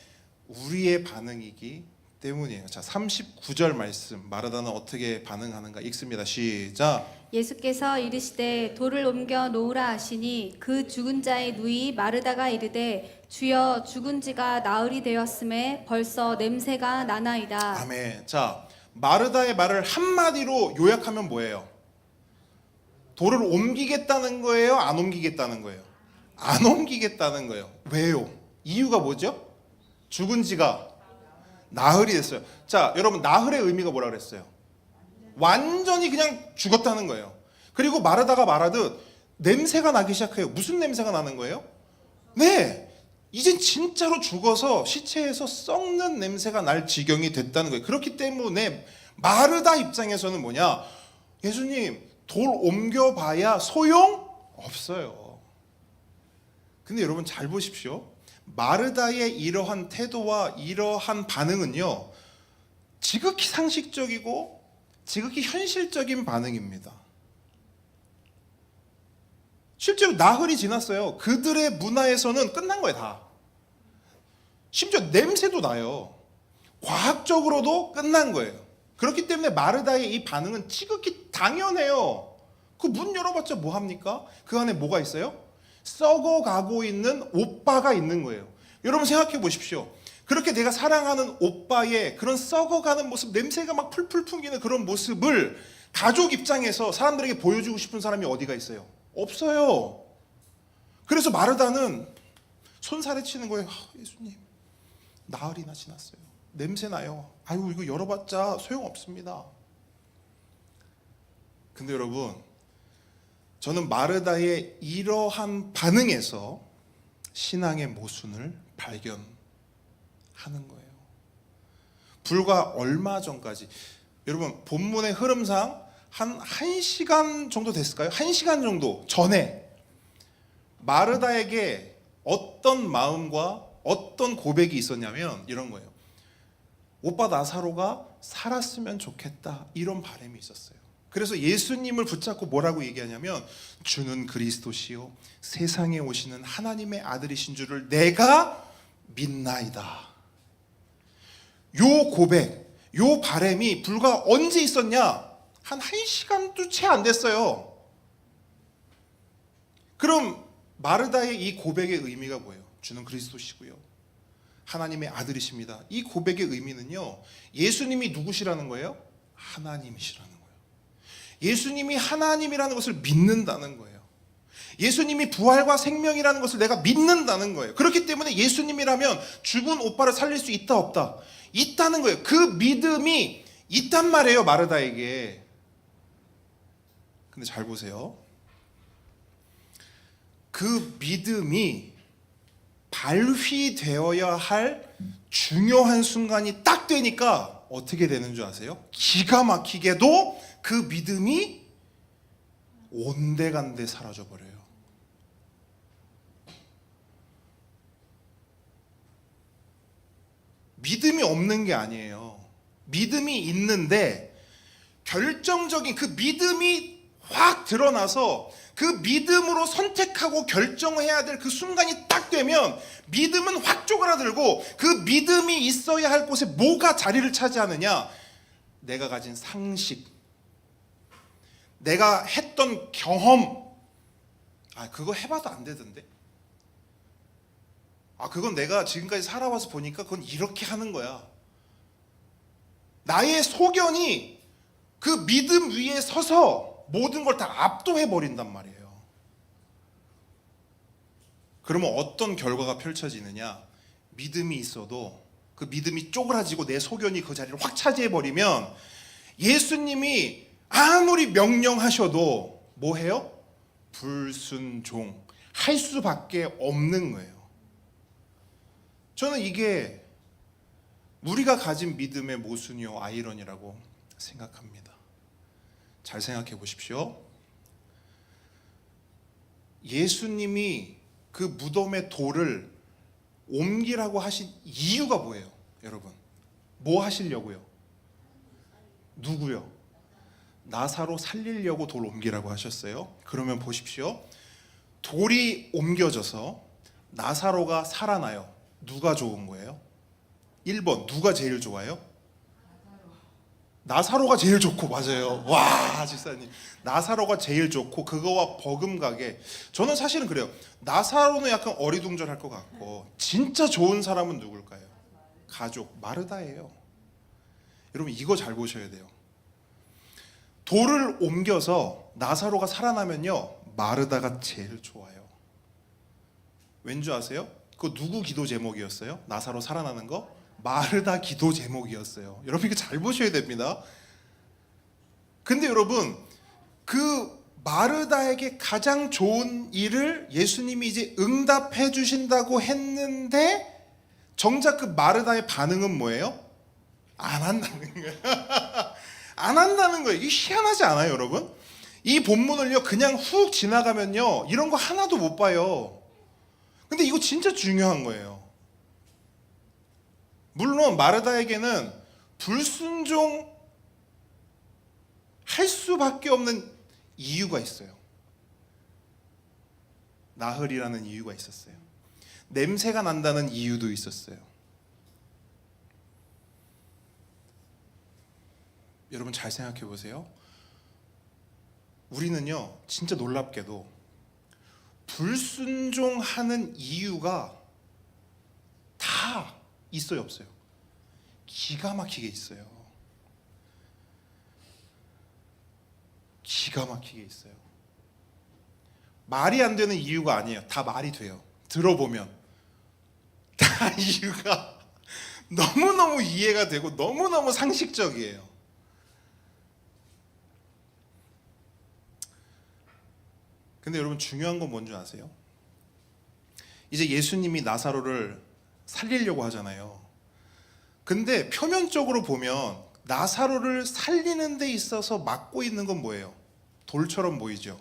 우리의 반응이기 때문이에요. 자, 39절 말씀, 마르다는 어떻게 반응하는가 읽습니다. 시작. 예수께서 이르시되 돌을 옮겨 놓으라 하시니 그 죽은 자의 누이 마르다가 이르되 주여 죽은 지가 나흘이 되었음에 벌써 냄새가 나나이다. 아멘. 자, 마르다의 말을 한마디로 요약하면 뭐예요? 돌을 옮기겠다는 거예요? 안 옮기겠다는 거예요? 안 옮기겠다는 거예요. 왜요? 이유가 뭐죠? 죽은 지가 나흘이 됐어요. 자, 여러분, 나흘의 의미가 뭐라 그랬어요? 완전히 그냥 죽었다는 거예요. 그리고 마르다가 말하듯 냄새가 나기 시작해요. 무슨 냄새가 나는 거예요? 네, 이젠 진짜로 죽어서 시체에서 썩는 냄새가 날 지경이 됐다는 거예요. 그렇기 때문에 마르다 입장에서는 뭐냐? 예수님, 돌 옮겨봐야 소용없어요. 근데 여러분 잘 보십시오. 마르다의 이러한 태도와 이러한 반응은요, 지극히 상식적이고 지극히 현실적인 반응입니다. 실제로 나흘이 지났어요. 그들의 문화에서는 끝난 거예요, 다. 심지어 냄새도 나요. 과학적으로도 끝난 거예요. 그렇기 때문에 마르다의 이 반응은 지극히 당연해요. 그 문 열어봤자 뭐 합니까? 그 안에 뭐가 있어요? 썩어가고 있는 오빠가 있는 거예요. 여러분 생각해 보십시오. 그렇게 내가 사랑하는 오빠의 그런 썩어가는 모습, 냄새가 막 풀풀 풍기는 그런 모습을 가족 입장에서 사람들에게 보여주고 싶은 사람이 어디가 있어요? 없어요. 그래서 마르다는 손살에 치는 거예요. 예수님, 나흘이나 지났어요. 냄새 나요. 아유, 이거 열어봤자 소용없습니다. 근데 여러분, 저는 마르다의 이러한 반응에서 신앙의 모순을 발견하는 거예요. 불과 얼마 전까지, 여러분 본문의 흐름상 한 1시간 정도 됐을까요? 1시간 정도 전에 마르다에게 어떤 마음과 어떤 고백이 있었냐면 이런 거예요. 오빠 나사로가 살았으면 좋겠다, 이런 바람이 있었어요. 그래서 예수님을 붙잡고 뭐라고 얘기하냐면 주는 그리스도시요 세상에 오시는 하나님의 아들이신 줄을 내가 믿나이다. 요 고백, 요 바람이 불과 언제 있었냐? 한 1시간도 채 안 됐어요. 그럼 마르다의 이 고백의 의미가 뭐예요? 주는 그리스도시고요 하나님의 아들이십니다. 이 고백의 의미는요, 예수님이 누구시라는 거예요? 하나님이시라는 거예요. 예수님이 하나님이라는 것을 믿는다는 거예요. 예수님이 부활과 생명이라는 것을 내가 믿는다는 거예요. 그렇기 때문에 예수님이라면 죽은 오빠를 살릴 수 있다 없다? 있다는 거예요. 그 믿음이 있단 말이에요, 마르다에게. 근데 잘 보세요. 그 믿음이 발휘되어야 할 중요한 순간이 딱 되니까 어떻게 되는 줄 아세요? 기가 막히게도 그 믿음이 온데간데 사라져 버려요. 믿음이 없는 게 아니에요. 믿음이 있는데 결정적인 그 믿음이 확 드러나서 그 믿음으로 선택하고 결정해야 될 그 순간이 딱 되면 믿음은 확 쪼그라들고 그 믿음이 있어야 할 곳에 뭐가 자리를 차지하느냐? 내가 가진 상식, 내가 했던 경험. 그거 해봐도 안 되던데. 그건 내가 지금까지 살아와서 보니까 그건 이렇게 하는 거야. 나의 소견이 그 믿음 위에 서서 모든 걸 다 압도해 버린단 말이에요. 그러면 어떤 결과가 펼쳐지느냐? 믿음이 있어도 그 믿음이 쪼그라지고 내 소견이 그 자리를 확 차지해 버리면 예수님이 아무리 명령하셔도 뭐 해요? 불순종할 수밖에 없는 거예요. 저는 이게 우리가 가진 믿음의 모순이요 아이러니라고 생각합니다. 잘 생각해 보십시오. 예수님이 그 무덤의 돌을 옮기라고 하신 이유가 뭐예요? 여러분, 뭐 하시려고요? 누구요? 나사로 살리려고 돌 옮기라고 하셨어요. 그러면 보십시오. 돌이 옮겨져서 나사로가 살아나요. 누가 좋은 거예요? 1번 누가 제일 좋아요? 나사로가 제일 좋고. 맞아요. 와, 집사님, 나사로가 제일 좋고 그거와 버금가게. 저는 사실은 그래요. 나사로는 약간 어리둥절할 것 같고 진짜 좋은 사람은 누굴까요? 가족, 마르다예요. 여러분 이거 잘 보셔야 돼요. 돌을 옮겨서 나사로가 살아나면요 마르다가 제일 좋아요. 왠지 아세요? 그거 누구 기도 제목이었어요? 나사로 살아나는 거? 마르다 기도 제목이었어요. 여러분 이거 잘 보셔야 됩니다. 근데 여러분 그 마르다에게 가장 좋은 일을 예수님이 이제 응답해 주신다고 했는데 정작 그 마르다의 반응은 뭐예요? 안 한다는 거예요. 안 한다는 거예요. 이게 희한하지 않아요, 여러분? 이 본문을요 그냥 훅 지나가면요 이런 거 하나도 못 봐요. 근데 이거 진짜 중요한 거예요. 물론 마르다에게는 불순종 할 수밖에 없는 이유가 있어요. 나흘이라는 이유가 있었어요. 냄새가 난다는 이유도 있었어요. 여러분 잘 생각해 보세요. 우리는요 진짜 놀랍게도 불순종하는 이유가 다 있어요, 없어요? 기가 막히게 있어요. 기가 막히게 있어요. 말이 안 되는 이유가 아니에요. 다 말이 돼요. 들어보면 다 이유가 너무너무 이해가 되고 너무너무 상식적이에요. 근데 여러분 중요한 건 뭔지 아세요? 이제 예수님이 나사로를 살리려고 하잖아요. 근데 표면적으로 보면 나사로를 살리는 데 있어서 막고 있는 건 뭐예요? 돌처럼 보이죠?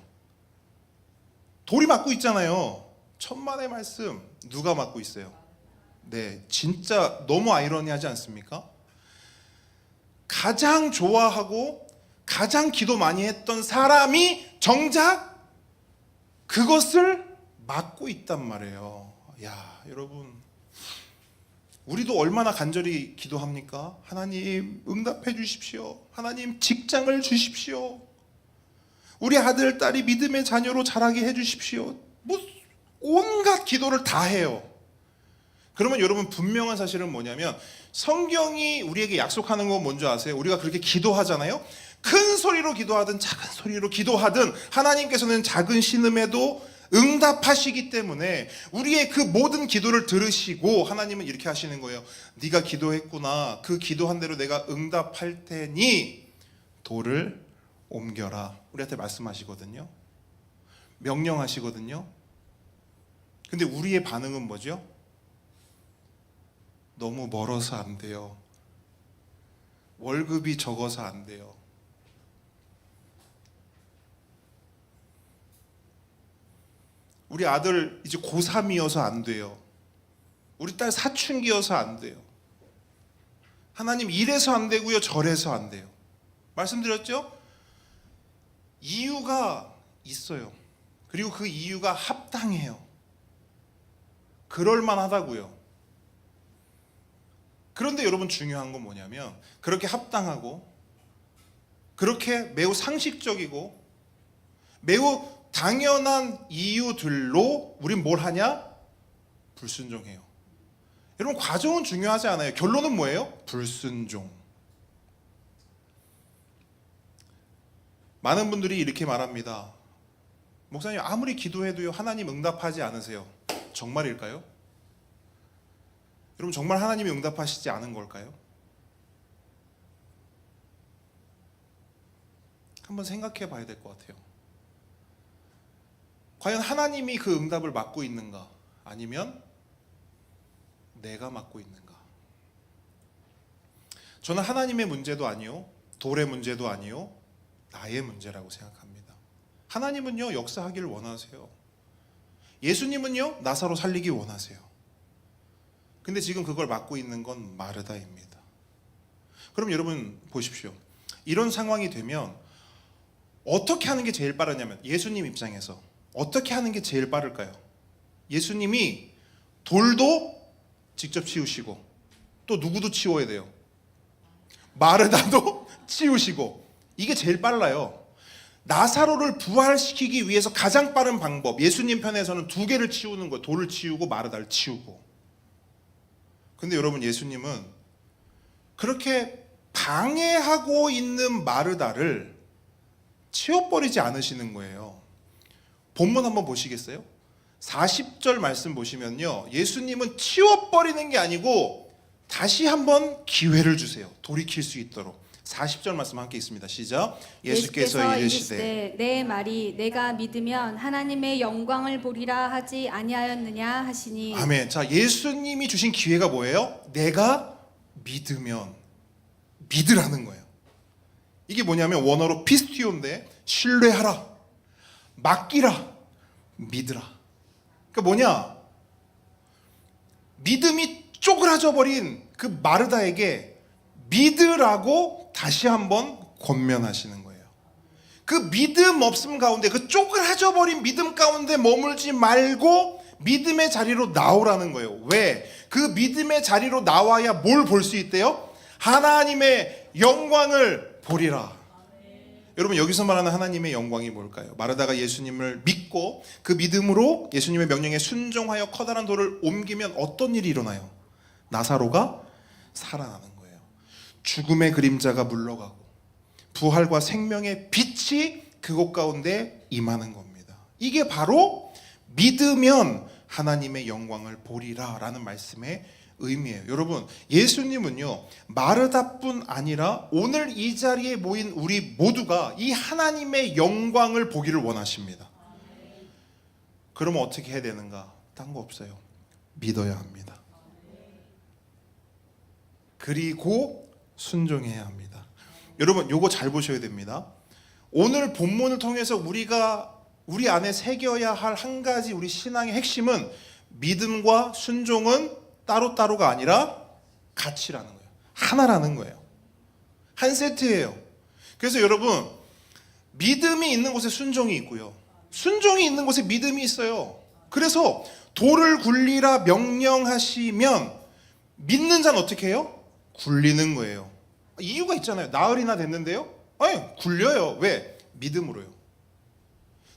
돌이 막고 있잖아요. 천만의 말씀, 누가 막고 있어요? 네, 진짜 너무 아이러니하지 않습니까? 가장 좋아하고 가장 기도 많이 했던 사람이 정작 그것을 막고 있단 말이에요. 야, 여러분 우리도 얼마나 간절히 기도합니까? 하나님 응답해 주십시오. 하나님 직장을 주십시오. 우리 아들 딸이 믿음의 자녀로 자라게 해 주십시오. 뭐 온갖 기도를 다 해요. 그러면 여러분 분명한 사실은 뭐냐면 성경이 우리에게 약속하는 건 뭔지 아세요? 우리가 그렇게 기도하잖아요. 큰 소리로 기도하든 작은 소리로 기도하든 하나님께서는 작은 신음에도 응답하시기 때문에 우리의 그 모든 기도를 들으시고 하나님은 이렇게 하시는 거예요. 네가 기도했구나. 그 기도한 대로 내가 응답할 테니 돌을 옮겨라. 우리한테 말씀하시거든요. 명령하시거든요. 근데 우리의 반응은 뭐죠? 너무 멀어서 안 돼요. 월급이 적어서 안 돼요. 우리 아들 이제 고3이어서 안 돼요. 우리 딸 사춘기여서 안 돼요. 하나님 이래서 안 되고요, 저래서 안 돼요. 말씀드렸죠? 이유가 있어요. 그리고 그 이유가 합당해요. 그럴만하다고요. 그런데 여러분 중요한 건 뭐냐면 그렇게 합당하고 그렇게 매우 상식적이고 매우 당연한 이유들로 우린 뭘 하냐? 불순종해요. 여러분 과정은 중요하지 않아요. 결론은 뭐예요? 불순종. 많은 분들이 이렇게 말합니다. 목사님 아무리 기도해도요 하나님 응답하지 않으세요. 정말일까요? 여러분 정말 하나님이 응답하시지 않은 걸까요? 한번 생각해 봐야 될 것 같아요. 과연 하나님이 그 응답을 맡고 있는가? 아니면 내가 맡고 있는가? 저는 하나님의 문제도 아니요, 돌의 문제도 아니요, 나의 문제라고 생각합니다. 하나님은요 역사하기를 원하세요. 예수님은요 나사로 살리기 원하세요. 근데 지금 그걸 맡고 있는 건 마르다입니다. 그럼 여러분 보십시오. 이런 상황이 되면 어떻게 하는 게 제일 빠르냐면 예수님 입장에서 어떻게 하는 게 제일 빠를까요? 예수님이 돌도 직접 치우시고 또 누구도 치워야 돼요. 마르다도 치우시고 이게 제일 빨라요. 나사로를 부활시키기 위해서 가장 빠른 방법 예수님 편에서는 두 개를 치우는 거예요. 돌을 치우고 마르다를 치우고. 근데 여러분 예수님은 그렇게 방해하고 있는 마르다를 치워버리지 않으시는 거예요. 본문 한번 보시겠어요? 40절 말씀 보시면요 예수님은 치워버리는 게 아니고 다시 한번 기회를 주세요. 돌이킬 수 있도록. 40절 말씀 함께 있습니다. 시작. 예수께서 이르시되 내 말이 내가 믿으면 하나님의 영광을 보리라 하지 아니하였느냐 하시니. 아멘. 자, 예수님이 주신 기회가 뭐예요? 내가 믿으면. 믿으라는 거예요. 이게 뭐냐면 원어로 피스티오인데 신뢰하라, 맡기라, 믿으라. 그러니까 뭐냐? 믿음이 쪼그라져 버린 그 마르다에게 믿으라고 다시 한번 권면하시는 거예요. 그 믿음 없음 가운데, 그 쪼그라져 버린 믿음 가운데 머물지 말고 믿음의 자리로 나오라는 거예요. 왜? 그 믿음의 자리로 나와야 뭘 볼 수 있대요? 하나님의 영광을 보리라. 여러분 여기서 말하는 하나님의 영광이 뭘까요? 마르다가 예수님을 믿고 그 믿음으로 예수님의 명령에 순종하여 커다란 돌을 옮기면 어떤 일이 일어나요? 나사로가 살아나는 거예요. 죽음의 그림자가 물러가고 부활과 생명의 빛이 그곳 가운데 임하는 겁니다. 이게 바로 믿으면 하나님의 영광을 보리라 라는 말씀의 의미예요. 여러분 예수님은요 마르다뿐 아니라 오늘 이 자리에 모인 우리 모두가 이 하나님의 영광을 보기를 원하십니다. 그러면 어떻게 해야 되는가? 딴 거 없어요. 믿어야 합니다. 그리고 순종해야 합니다. 여러분 요거 잘 보셔야 됩니다. 오늘 본문을 통해서 우리가 우리 안에 새겨야 할 한 가지 우리 신앙의 핵심은 믿음과 순종은 따로따로가 아니라 같이라는 거예요. 하나라는 거예요. 한 세트예요. 그래서 여러분 믿음이 있는 곳에 순종이 있고요. 순종이 있는 곳에 믿음이 있어요. 그래서 돌을 굴리라 명령하시면 믿는 자는 어떻게 해요? 굴리는 거예요. 이유가 있잖아요. 나흘이나 됐는데요. 아니 굴려요. 왜? 믿음으로요.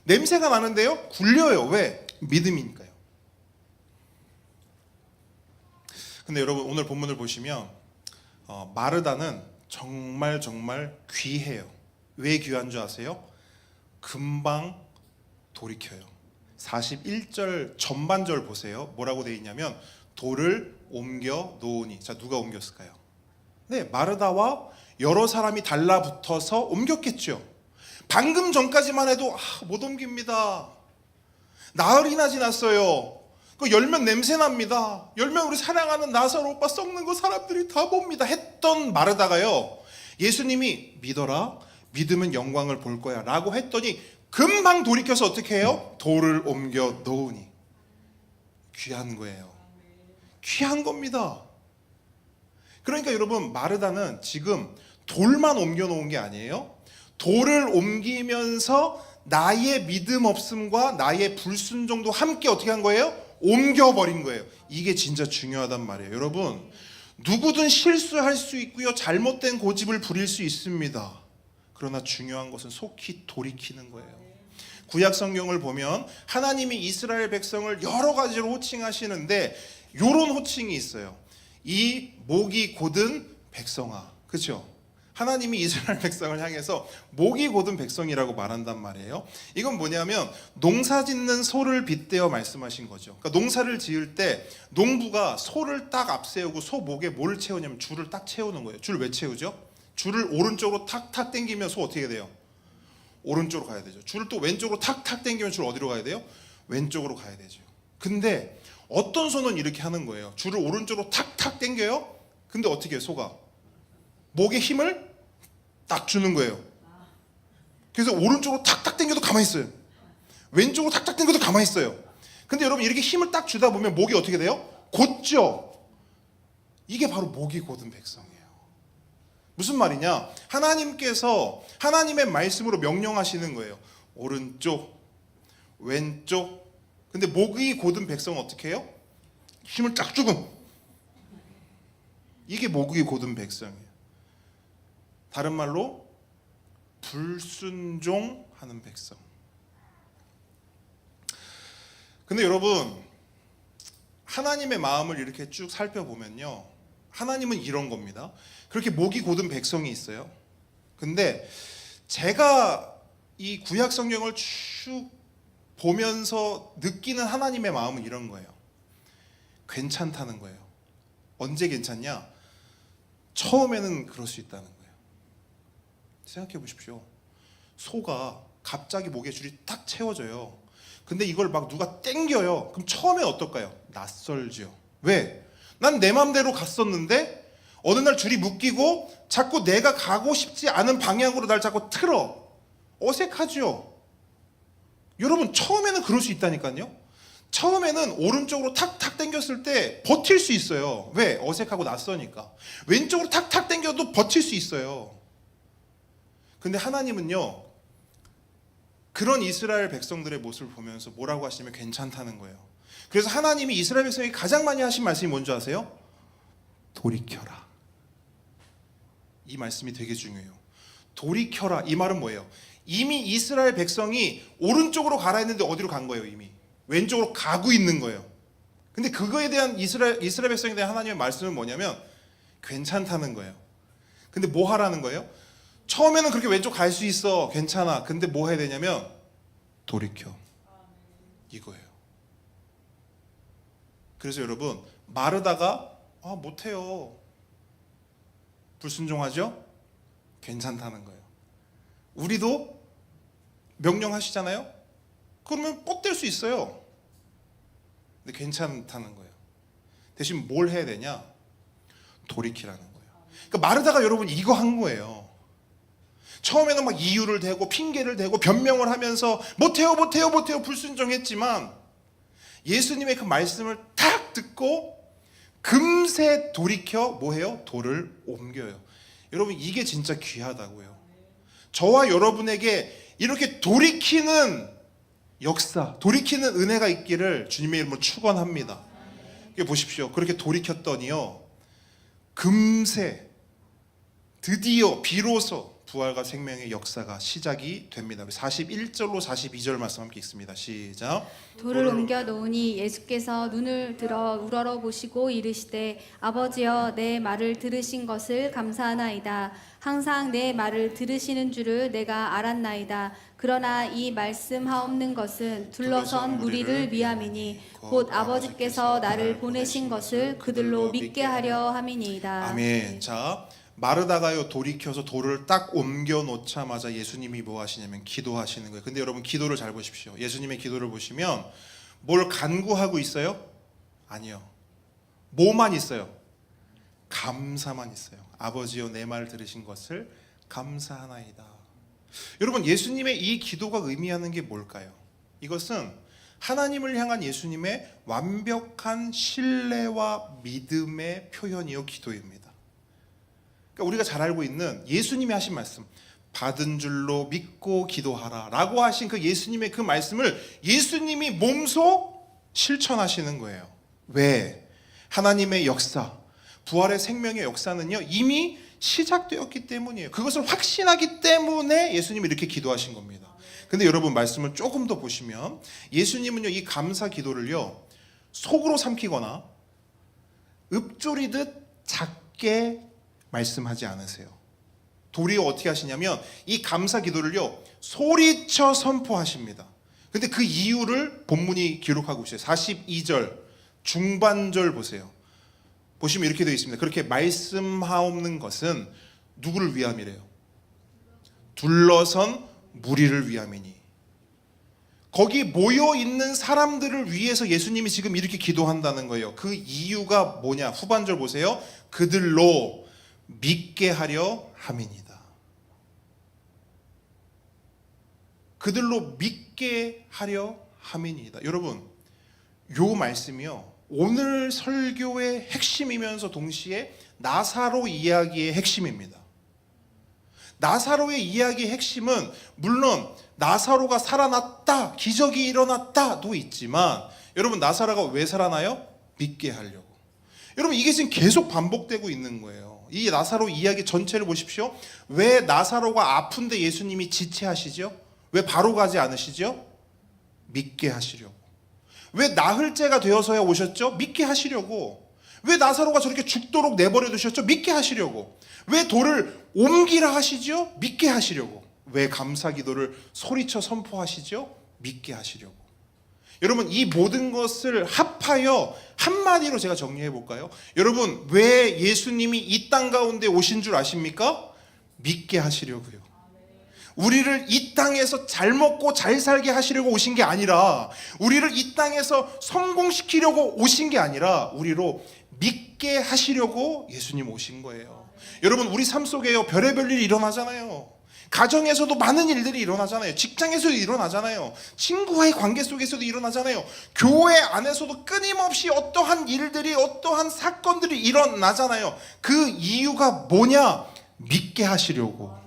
냄새가 나는데요. 굴려요. 왜? 믿음이니까요. 근데 여러분 오늘 본문을 보시면 마르다는 정말 귀해요. 왜 귀한 줄 아세요? 금방 돌이켜요. 41절 전반절 보세요. 뭐라고 되어 있냐면 돌을 옮겨 놓으니. 자 누가 옮겼을까요? 네, 마르다와 여러 사람이 달라붙어서 옮겼겠죠. 방금 전까지만 해도 못 옮깁니다. 나흘이나 지났어요. 그 열면 냄새 납니다. 열면 우리 사랑하는 나사로 오빠 썩는 거 사람들이 다 봅니다 했던 마르다가요 예수님이 믿어라, 믿으면 영광을 볼 거야 라고 했더니 금방 돌이켜서 어떻게 해요? 돌을 옮겨 놓으니. 귀한 거예요. 귀한 겁니다. 그러니까 여러분 마르다는 지금 돌만 옮겨 놓은 게 아니에요. 돌을 옮기면서 나의 믿음 없음과 나의 불순종도 함께 어떻게 한 거예요? 옮겨버린 거예요. 이게 진짜 중요하단 말이에요. 여러분, 누구든 실수할 수 있고요, 잘못된 고집을 부릴 수 있습니다. 그러나 중요한 것은 속히 돌이키는 거예요. 구약 성경을 보면 하나님이 이스라엘 백성을 여러 가지로 호칭하시는데 이런 호칭이 있어요. 이 목이 곧은 백성아, 그렇죠? 하나님이 이스라엘 백성을 향해서 목이 곧은 백성이라고 말한단 말이에요. 이건 뭐냐면 농사 짓는 소를 빗대어 말씀하신 거죠. 그러니까 농사를 지을 때 농부가 소를 딱 앞세우고 소 목에 뭘 채우냐면 줄을 딱 채우는 거예요. 줄 왜 채우죠? 줄을 오른쪽으로 탁탁 당기면 소 어떻게 돼요? 오른쪽으로 가야 되죠. 줄을 또 왼쪽으로 탁탁 당기면 줄 어디로 가야 돼요? 왼쪽으로 가야 되죠. 근데 어떤 소는 이렇게 하는 거예요. 줄을 오른쪽으로 탁탁 당겨요. 근데 어떻게 해요, 소가? 목에 힘을 딱 주는 거예요. 그래서 오른쪽으로 탁탁 당겨도 가만히 있어요. 왼쪽으로 탁탁 당겨도 가만히 있어요. 근데 여러분 이렇게 힘을 딱 주다 보면 목이 어떻게 돼요? 곧죠. 이게 바로 목이 곧은 백성이에요. 무슨 말이냐? 하나님께서 하나님의 말씀으로 명령하시는 거예요. 오른쪽, 왼쪽. 근데 목이 곧은 백성은 어떻게 해요? 힘을 쫙 주고. 이게 목이 곧은 백성이에요. 다른 말로 불순종하는 백성. 근데 여러분, 하나님의 마음을 이렇게 쭉 살펴보면요, 하나님은 이런 겁니다. 그렇게 목이 곧은 백성이 있어요. 근데 제가 이 구약 성경을 쭉 보면서 느끼는 하나님의 마음은 이런 거예요. 괜찮다는 거예요. 언제 괜찮냐? 처음에는 그럴 수 있다는 거예요. 생각해 보십시오. 소가 갑자기 목에 줄이 딱 채워져요. 근데 이걸 막 누가 땡겨요. 그럼 처음에 어떨까요? 낯설죠. 왜? 난 내 맘대로 갔었는데 어느 날 줄이 묶이고 자꾸 내가 가고 싶지 않은 방향으로 날 자꾸 틀어. 어색하죠. 여러분, 처음에는 그럴 수 있다니까요. 처음에는 오른쪽으로 탁탁 당겼을 때 버틸 수 있어요. 왜? 어색하고 낯서니까. 왼쪽으로 탁탁 당겨도 버틸 수 있어요. 근데 하나님은요, 그런 이스라엘 백성들의 모습을 보면서 뭐라고 하시냐면 괜찮다는 거예요. 그래서 하나님이 이스라엘 백성에게 가장 많이 하신 말씀이 뭔지 아세요? 돌이켜라. 이 말씀이 되게 중요해요. 돌이켜라. 이 말은 뭐예요? 이미 이스라엘 백성이 오른쪽으로 가라 했는데 어디로 간 거예요? 이미 왼쪽으로 가고 있는 거예요. 근데 그거에 대한 이스라엘 백성에 대한 하나님의 말씀은 뭐냐면 괜찮다는 거예요. 근데 뭐 하라는 거예요? 처음에는 그렇게 왼쪽 갈 수 있어. 괜찮아. 근데 뭐 해야 되냐면 돌이켜. 이거예요. 그래서 여러분, 마르다가 못해요. 불순종하죠? 괜찮다는 거예요. 우리도 명령하시잖아요? 그러면 뻗댈 수 있어요. 근데 괜찮다는 거예요. 대신 뭘 해야 되냐? 돌이키라는 거예요. 그러니까 마르다가 여러분 이거 한 거예요. 처음에는 막 이유를 대고 핑계를 대고 변명을 하면서 못해요 불순종했지만 예수님의 그 말씀을 딱 듣고 금세 돌이켜 뭐해요? 돌을 옮겨요. 여러분, 이게 진짜 귀하다고요. 저와 여러분에게 이렇게 돌이키는 역사, 돌이키는 은혜가 있기를 주님의 이름으로 축원합니다. 보십시오. 그렇게 돌이켰더니요, 금세 드디어 비로소 부활과 생명의 역사가 시작이 됩니다. 41절로 42절 말씀 함께 읽습니다. 시작. 돌을 옮겨 놓으니 예수께서 눈을 들어 우러러 보시고 이르시되 아버지여 내 말을 들으신 것을 감사하나이다. 항상 내 말을 들으시는 줄을 내가 알았나이다. 그러나 이 말씀하옵는 것은 둘러선 무리를 위함이니 곧 아버지께서 나를 보내신 것을 그들로 믿게 하려 함이니이다. 아멘. 자, 마르다가요 돌이켜서 돌을 딱 옮겨 놓자마자 예수님이 뭐 하시냐면 기도하시는 거예요. 근데 여러분, 기도를 잘 보십시오. 예수님의 기도를 보시면 뭘 간구하고 있어요? 아니요. 뭐만 있어요? 감사만 있어요. 아버지여 내 말 들으신 것을 감사하나이다. 여러분, 예수님의 이 기도가 의미하는 게 뭘까요? 이것은 하나님을 향한 예수님의 완벽한 신뢰와 믿음의 표현이요 기도입니다. 그러니까 우리가 잘 알고 있는 예수님이 하신 말씀, 받은 줄로 믿고 기도하라 라고 하신 그 예수님의 그 말씀을 예수님이 몸소 실천하시는 거예요. 왜? 하나님의 역사, 부활의 생명의 역사는요 이미 시작되었기 때문이에요. 그것을 확신하기 때문에 예수님이 이렇게 기도하신 겁니다. 근데 여러분 말씀을 조금 더 보시면 예수님은요 이 감사 기도를요 속으로 삼키거나 읊조리듯 작게 말씀하지 않으세요. 도리어 어떻게 하시냐면 이 감사 기도를요 소리쳐 선포하십니다. 근데 그 이유를 본문이 기록하고 있어요. 42절 중반절 보세요. 보시면 이렇게 되어 있습니다. 그렇게 말씀하옵는 것은 누구를 위함이래요? 둘러선 무리를 위함이니. 거기 모여 있는 사람들을 위해서 예수님이 지금 이렇게 기도한다는 거예요. 그 이유가 뭐냐? 후반절 보세요. 그들로 믿게 하려 함이니다. 그들로 믿게 하려 함이니이다. 여러분, 요 말씀이요 오늘 설교의 핵심이면서 동시에 나사로 이야기의 핵심입니다. 나사로의 이야기의 핵심은 물론 나사로가 살아났다, 기적이 일어났다도 있지만 여러분 나사로가 왜 살아나요? 믿게 하려고. 여러분 이게 지금 계속 반복되고 있는 거예요. 이 나사로 이야기 전체를 보십시오. 왜 나사로가 아픈데 예수님이 지체하시죠? 왜 바로 가지 않으시죠? 믿게 하시려고. 왜 나흘째가 되어서야 오셨죠? 믿게 하시려고. 왜 나사로가 저렇게 죽도록 내버려 두셨죠? 믿게 하시려고. 왜 돌을 옮기라 하시죠? 믿게 하시려고. 왜 감사 기도를 소리쳐 선포하시죠? 믿게 하시려고. 여러분 이 모든 것을 합하여 한마디로 제가 정리해 볼까요? 여러분 왜 예수님이 이 땅 가운데 오신 줄 아십니까? 믿게 하시려고요. 우리를 이 땅에서 잘 먹고 잘 살게 하시려고 오신 게 아니라, 우리를 이 땅에서 성공시키려고 오신 게 아니라 우리로 믿게 하시려고 예수님 오신 거예요. 여러분 우리 삶 속에요 별의별 일이 일어나잖아요. 가정에서도 많은 일들이 일어나잖아요. 직장에서도 일어나잖아요. 친구와의 관계 속에서도 일어나잖아요. 교회 안에서도 끊임없이 어떠한 일들이, 어떠한 사건들이 일어나잖아요. 그 이유가 뭐냐? 믿게 하시려고.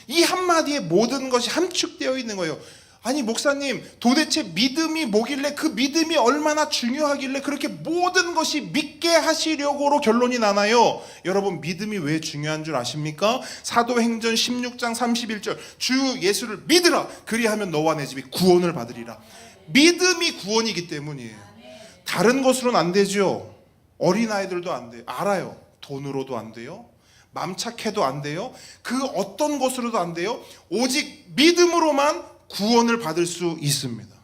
이 한마디에 모든 것이 함축되어 있는 거예요. 아니 목사님 도대체 믿음이 뭐길래, 그 믿음이 얼마나 중요하길래 그렇게 모든 것이 믿게 하시려고로 결론이 나나요? 여러분 믿음이 왜 중요한 줄 아십니까? 사도행전 16장 31절 주 예수를 믿으라 그리하면 너와 내 집이 구원을 받으리라. 믿음이 구원이기 때문이에요. 다른 것으로는 안 되죠. 어린아이들도 안 돼요. 알아요. 돈으로도 안 돼요. 맘 착해도 안 돼요. 그 어떤 것으로도 안 돼요. 오직 믿음으로만 구원을 받을 수 있습니다.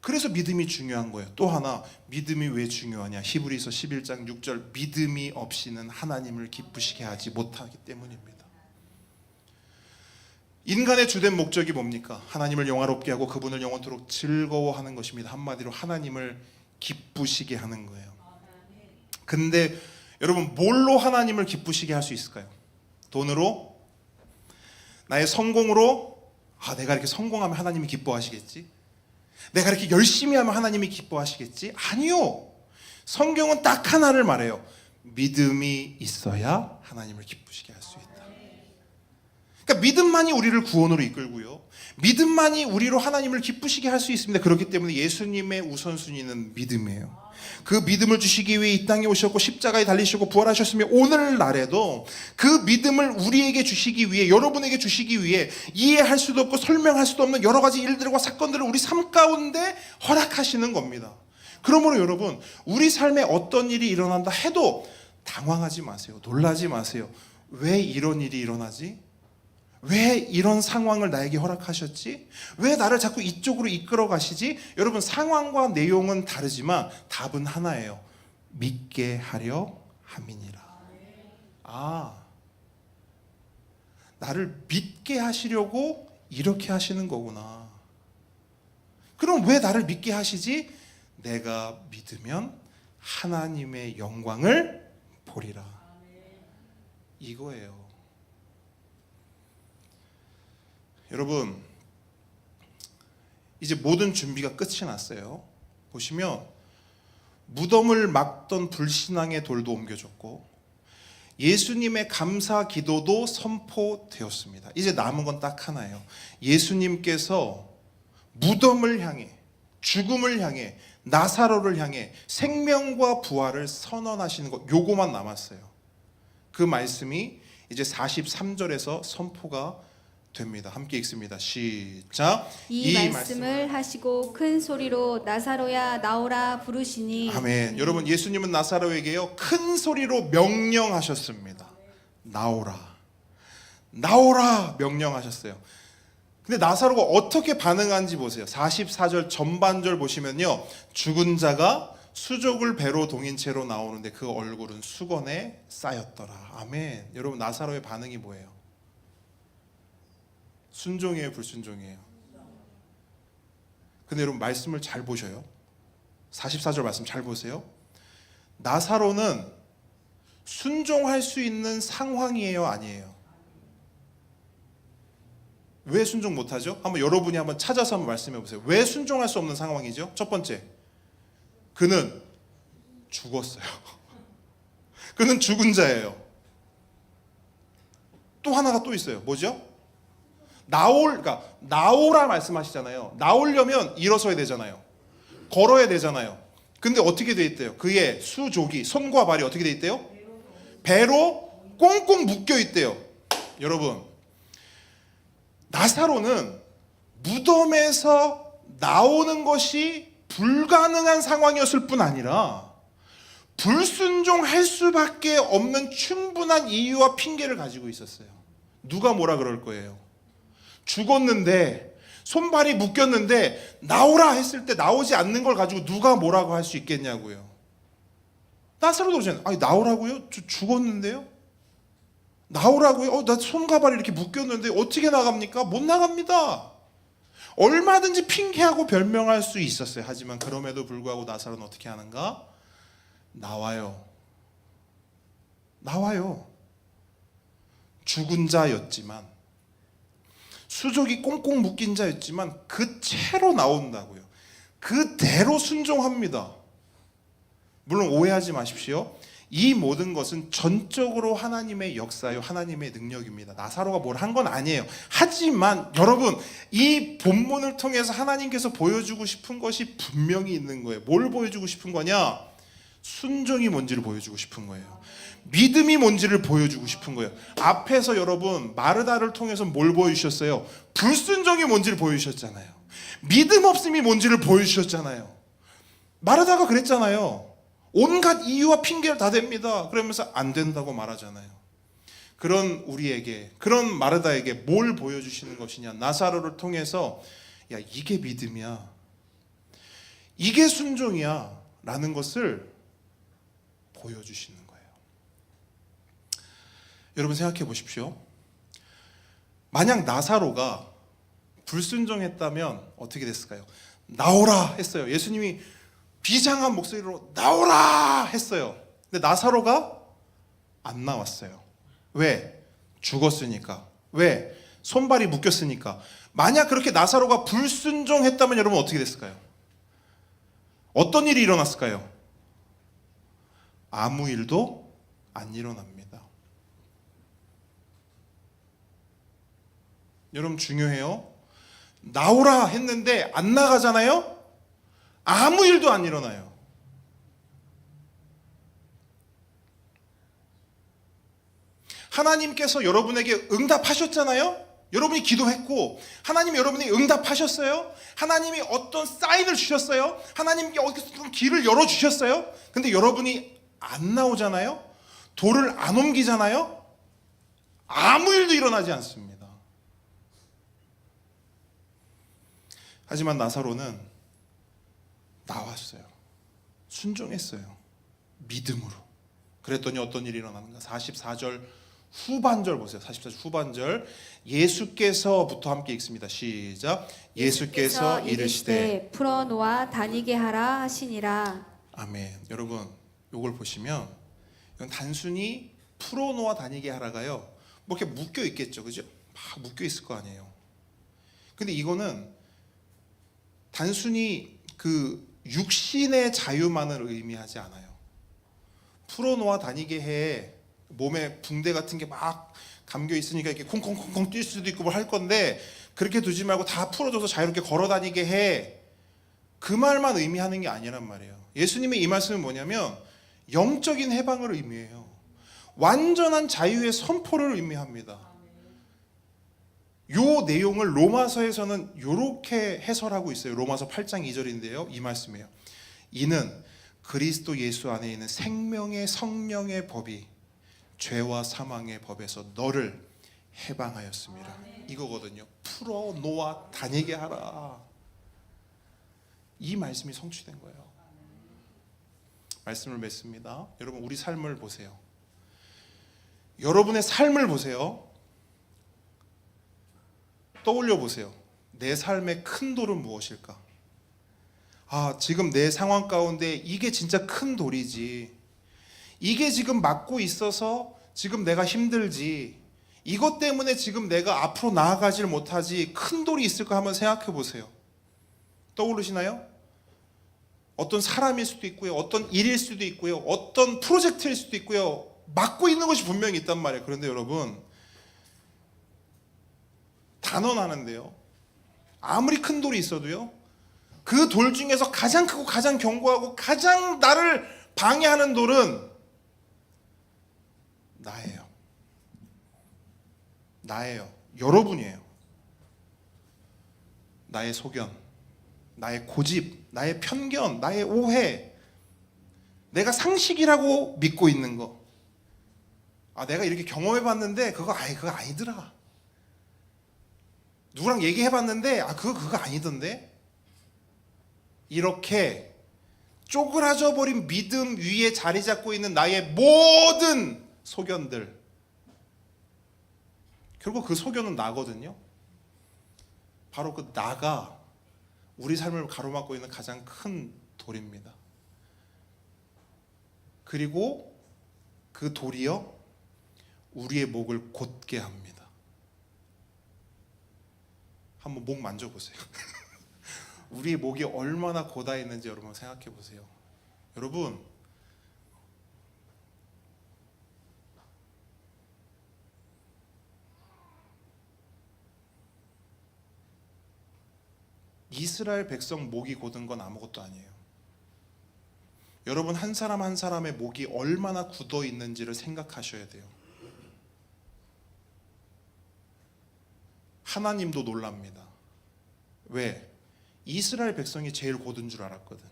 그래서 믿음이 중요한 거예요. 또 하나 믿음이 왜 중요하냐? 히브리서 11장 6절 믿음이 없이는 하나님을 기쁘시게 하지 못하기 때문입니다. 인간의 주된 목적이 뭡니까? 하나님을 영화롭게 하고 그분을 영원토록 즐거워하는 것입니다. 한마디로 하나님을 기쁘시게 하는 거예요. 근데 여러분 뭘로 하나님을 기쁘시게 할 수 있을까요? 돈으로? 나의 성공으로? 내가 이렇게 성공하면 하나님이 기뻐하시겠지? 내가 이렇게 열심히 하면 하나님이 기뻐하시겠지? 아니요. 성경은 딱 하나를 말해요. 믿음이 있어야 하나님을 기쁘시게 할 수 있다. 그러니까 믿음만이 우리를 구원으로 이끌고요, 믿음만이 우리로 하나님을 기쁘시게 할 수 있습니다. 그렇기 때문에 예수님의 우선순위는 믿음이에요. 그 믿음을 주시기 위해 이 땅에 오셨고 십자가에 달리시고 부활하셨으며 오늘날에도 그 믿음을 우리에게 주시기 위해, 여러분에게 주시기 위해 이해할 수도 없고 설명할 수도 없는 여러 가지 일들과 사건들을 우리 삶 가운데 허락하시는 겁니다. 그러므로 여러분 우리 삶에 어떤 일이 일어난다 해도 당황하지 마세요. 놀라지 마세요. 왜 이런 일이 일어나지? 왜 이런 상황을 나에게 허락하셨지? 왜 나를 자꾸 이쪽으로 이끌어 가시지? 여러분 상황과 내용은 다르지만 답은 하나예요. 믿게 하려 함이니라. 나를 믿게 하시려고 이렇게 하시는 거구나. 그럼 왜 나를 믿게 하시지? 내가 믿으면 하나님의 영광을 보리라. 이거예요. 여러분 이제 모든 준비가 끝이 났어요. 보시면 무덤을 막던 불신앙의 돌도 옮겨졌고 예수님의 감사 기도도 선포되었습니다. 이제 남은 건 딱 하나예요. 예수님께서 무덤을 향해, 죽음을 향해, 나사로를 향해 생명과 부활을 선언하시는 것, 요거만 남았어요. 그 말씀이 이제 43절에서 선포가 됩니다. 함께 읽습니다. 시작. 이 말씀을 하시고 큰 소리로 나사로야 나오라 부르시니. 아멘. 여러분, 예수님은 나사로에게요 큰 소리로 명령하셨습니다. 나오라, 나오라 명령하셨어요. 근데 나사로가 어떻게 반응한지 보세요. 44절 전반절 보시면요, 죽은 자가 수족을 배로 동인 채로 나오는데 그 얼굴은 수건에 쌓였더라. 아멘. 여러분, 나사로의 반응이 뭐예요? 순종이에요, 불순종이에요? 근데 여러분, 말씀을 잘 보셔요. 44절 말씀 잘 보세요. 나사로는 순종할 수 있는 상황이에요, 아니에요? 왜 순종 못하죠? 한번 여러분이 한번 찾아서 한번 말씀해 보세요. 왜 순종할 수 없는 상황이죠? 첫 번째, 그는 죽었어요. 그는 죽은 자예요. 또 하나가 또 있어요. 뭐죠? 그러니까 나오라 말씀하시잖아요. 나오려면 일어서야 되잖아요. 걸어야 되잖아요. 근데 어떻게 돼 있대요? 그의 수족이, 손과 발이 어떻게 돼 있대요? 배로 꽁꽁 묶여 있대요. 여러분, 나사로는 무덤에서 나오는 것이 불가능한 상황이었을 뿐 아니라 불순종할 수밖에 없는 충분한 이유와 핑계를 가지고 있었어요. 누가 뭐라 그럴 거예요? 죽었는데 손발이 묶였는데 나오라 했을 때 나오지 않는 걸 가지고 누가 뭐라고 할 수 있겠냐고요. 나사로도 그러잖아요. 아니, 나오라고요? 죽었는데요? 나오라고요? 나 손과 발이 이렇게 묶였는데 어떻게 나갑니까? 못 나갑니다. 얼마든지 핑계하고 변명할 수 있었어요. 하지만 그럼에도 불구하고 나사로는 어떻게 하는가? 나와요. 죽은 자였지만, 수족이 꽁꽁 묶인 자였지만 그 채로 나온다고요. 그대로 순종합니다. 물론 오해하지 마십시오. 이 모든 것은 전적으로 하나님의 역사요, 하나님의 능력입니다. 나사로가 뭘 한 건 아니에요. 하지만 여러분, 이 본문을 통해서 하나님께서 보여주고 싶은 것이 분명히 있는 거예요. 뭘 보여주고 싶은 거냐? 순종이 뭔지를 보여주고 싶은 거예요. 믿음이 뭔지를 보여주고 싶은 거예요. 앞에서 여러분, 마르다를 통해서 뭘 보여주셨어요? 불순종이 뭔지를 보여주셨잖아요. 믿음 없음이 뭔지를 보여주셨잖아요. 마르다가 그랬잖아요. 온갖 이유와 핑계를 다 댑니다. 그러면서 안 된다고 말하잖아요. 그런 우리에게, 그런 마르다에게 뭘 보여주시는 것이냐? 나사로를 통해서, 야, 이게 믿음이야, 이게 순종이야 라는 것을 보여주시는 거예요. 여러분, 생각해 보십시오. 만약 나사로가 불순종했다면 어떻게 됐을까요? 나오라 했어요. 예수님이 비장한 목소리로 나오라 했어요. 근데 나사로가 안 나왔어요. 왜? 죽었으니까. 왜? 손발이 묶였으니까. 만약 그렇게 나사로가 불순종했다면 여러분 어떻게 됐을까요? 어떤 일이 일어났을까요? 아무 일도 안 일어납니다. 여러분, 중요해요. 나오라 했는데 안 나가잖아요? 아무 일도 안 일어나요. 하나님께서 여러분에게 응답하셨잖아요? 여러분이 기도했고 하나님이 여러분에게 응답하셨어요? 하나님이 어떤 사인을 주셨어요? 하나님께 어떤 길을 열어주셨어요? 근데 여러분이 안 나오잖아요? 돌을 안 옮기잖아요? 아무 일도 일어나지 않습니다. 하지만 나사로는 나왔어요. 순종했어요. 믿음으로. 그랬더니 어떤 일이 일어나는가? 44절 후반절 보세요. 44절 후반절. 예수께서부터 함께 읽습니다. 시작. 예수께서 이르시되 풀어놓아 다니게 하라 하시니라. 아멘. 여러분, 이걸 보시면 이건 단순히 풀어놓아 다니게 하라가요, 뭐 이렇게 묶여 있겠죠, 그죠? 막 묶여 있을 거 아니에요. 근데 이거는 단순히 그 육신의 자유만을 의미하지 않아요. 풀어놓아 다니게 해, 몸에 붕대 같은 게 막 감겨 있으니까 이렇게 콩콩콩콩 뛸 수도 있고 뭐 할 건데 그렇게 두지 말고 다 풀어줘서 자유롭게 걸어다니게 해. 그 말만 의미하는 게 아니란 말이에요. 예수님의 이 말씀은 뭐냐면 영적인 해방을 의미해요. 완전한 자유의 선포를 의미합니다. 요 내용을 로마서에서는 이렇게 해설하고 있어요. 로마서 8장 2절인데요. 이 말씀이에요. 이는 그리스도 예수 안에 있는 생명의 성령의 법이 죄와 사망의 법에서 너를 해방하였습니다. 이거거든요. 풀어 놓아 다니게 하라. 이 말씀이 성취된 거예요. 말씀을 맺습니다. 여러분 우리 삶을 보세요. 여러분의 삶을 보세요. 떠올려 보세요. 내 삶의 큰 돌은 무엇일까? 지금 내 상황 가운데 이게 진짜 큰 돌이지. 이게 지금 막고 있어서 지금 내가 힘들지. 이것 때문에 지금 내가 앞으로 나아가질 못하지. 큰 돌이 있을까 한번 생각해 보세요. 떠오르시나요? 어떤 사람일 수도 있고요. 어떤 일일 수도 있고요. 어떤 프로젝트일 수도 있고요. 막고 있는 것이 분명히 있단 말이에요. 그런데 여러분 단언하는데요. 아무리 큰 돌이 있어도요. 그 돌 중에서 가장 크고 가장 견고하고 가장 나를 방해하는 돌은 나예요. 여러분이에요. 나의 소견, 나의 고집, 나의 편견, 나의 오해, 내가 상식이라고 믿고 있는 거. 내가 이렇게 경험해봤는데 그거 아니더라. 누구랑 얘기해봤는데 그거 아니던데. 이렇게 쪼그라져 버린 믿음 위에 자리 잡고 있는 나의 모든 소견들, 결국 그 소견은 나거든요. 바로 그 나가 우리 삶을 가로막고 있는 가장 큰 돌입니다. 그리고 그 돌이요 우리의 목을 곧게 합니다. 한번 목 만져보세요. 우리의 목이 얼마나 고다 있는지 여러분 생각해 보세요. 여러분 이스라엘 백성 목이 곧은 건 아무것도 아니에요. 여러분 한 사람 한 사람의 목이 얼마나 굳어 있는지를 생각하셔야 돼요. 하나님도 놀랍니다. 왜? 이스라엘 백성이 제일 곧은 줄 알았거든.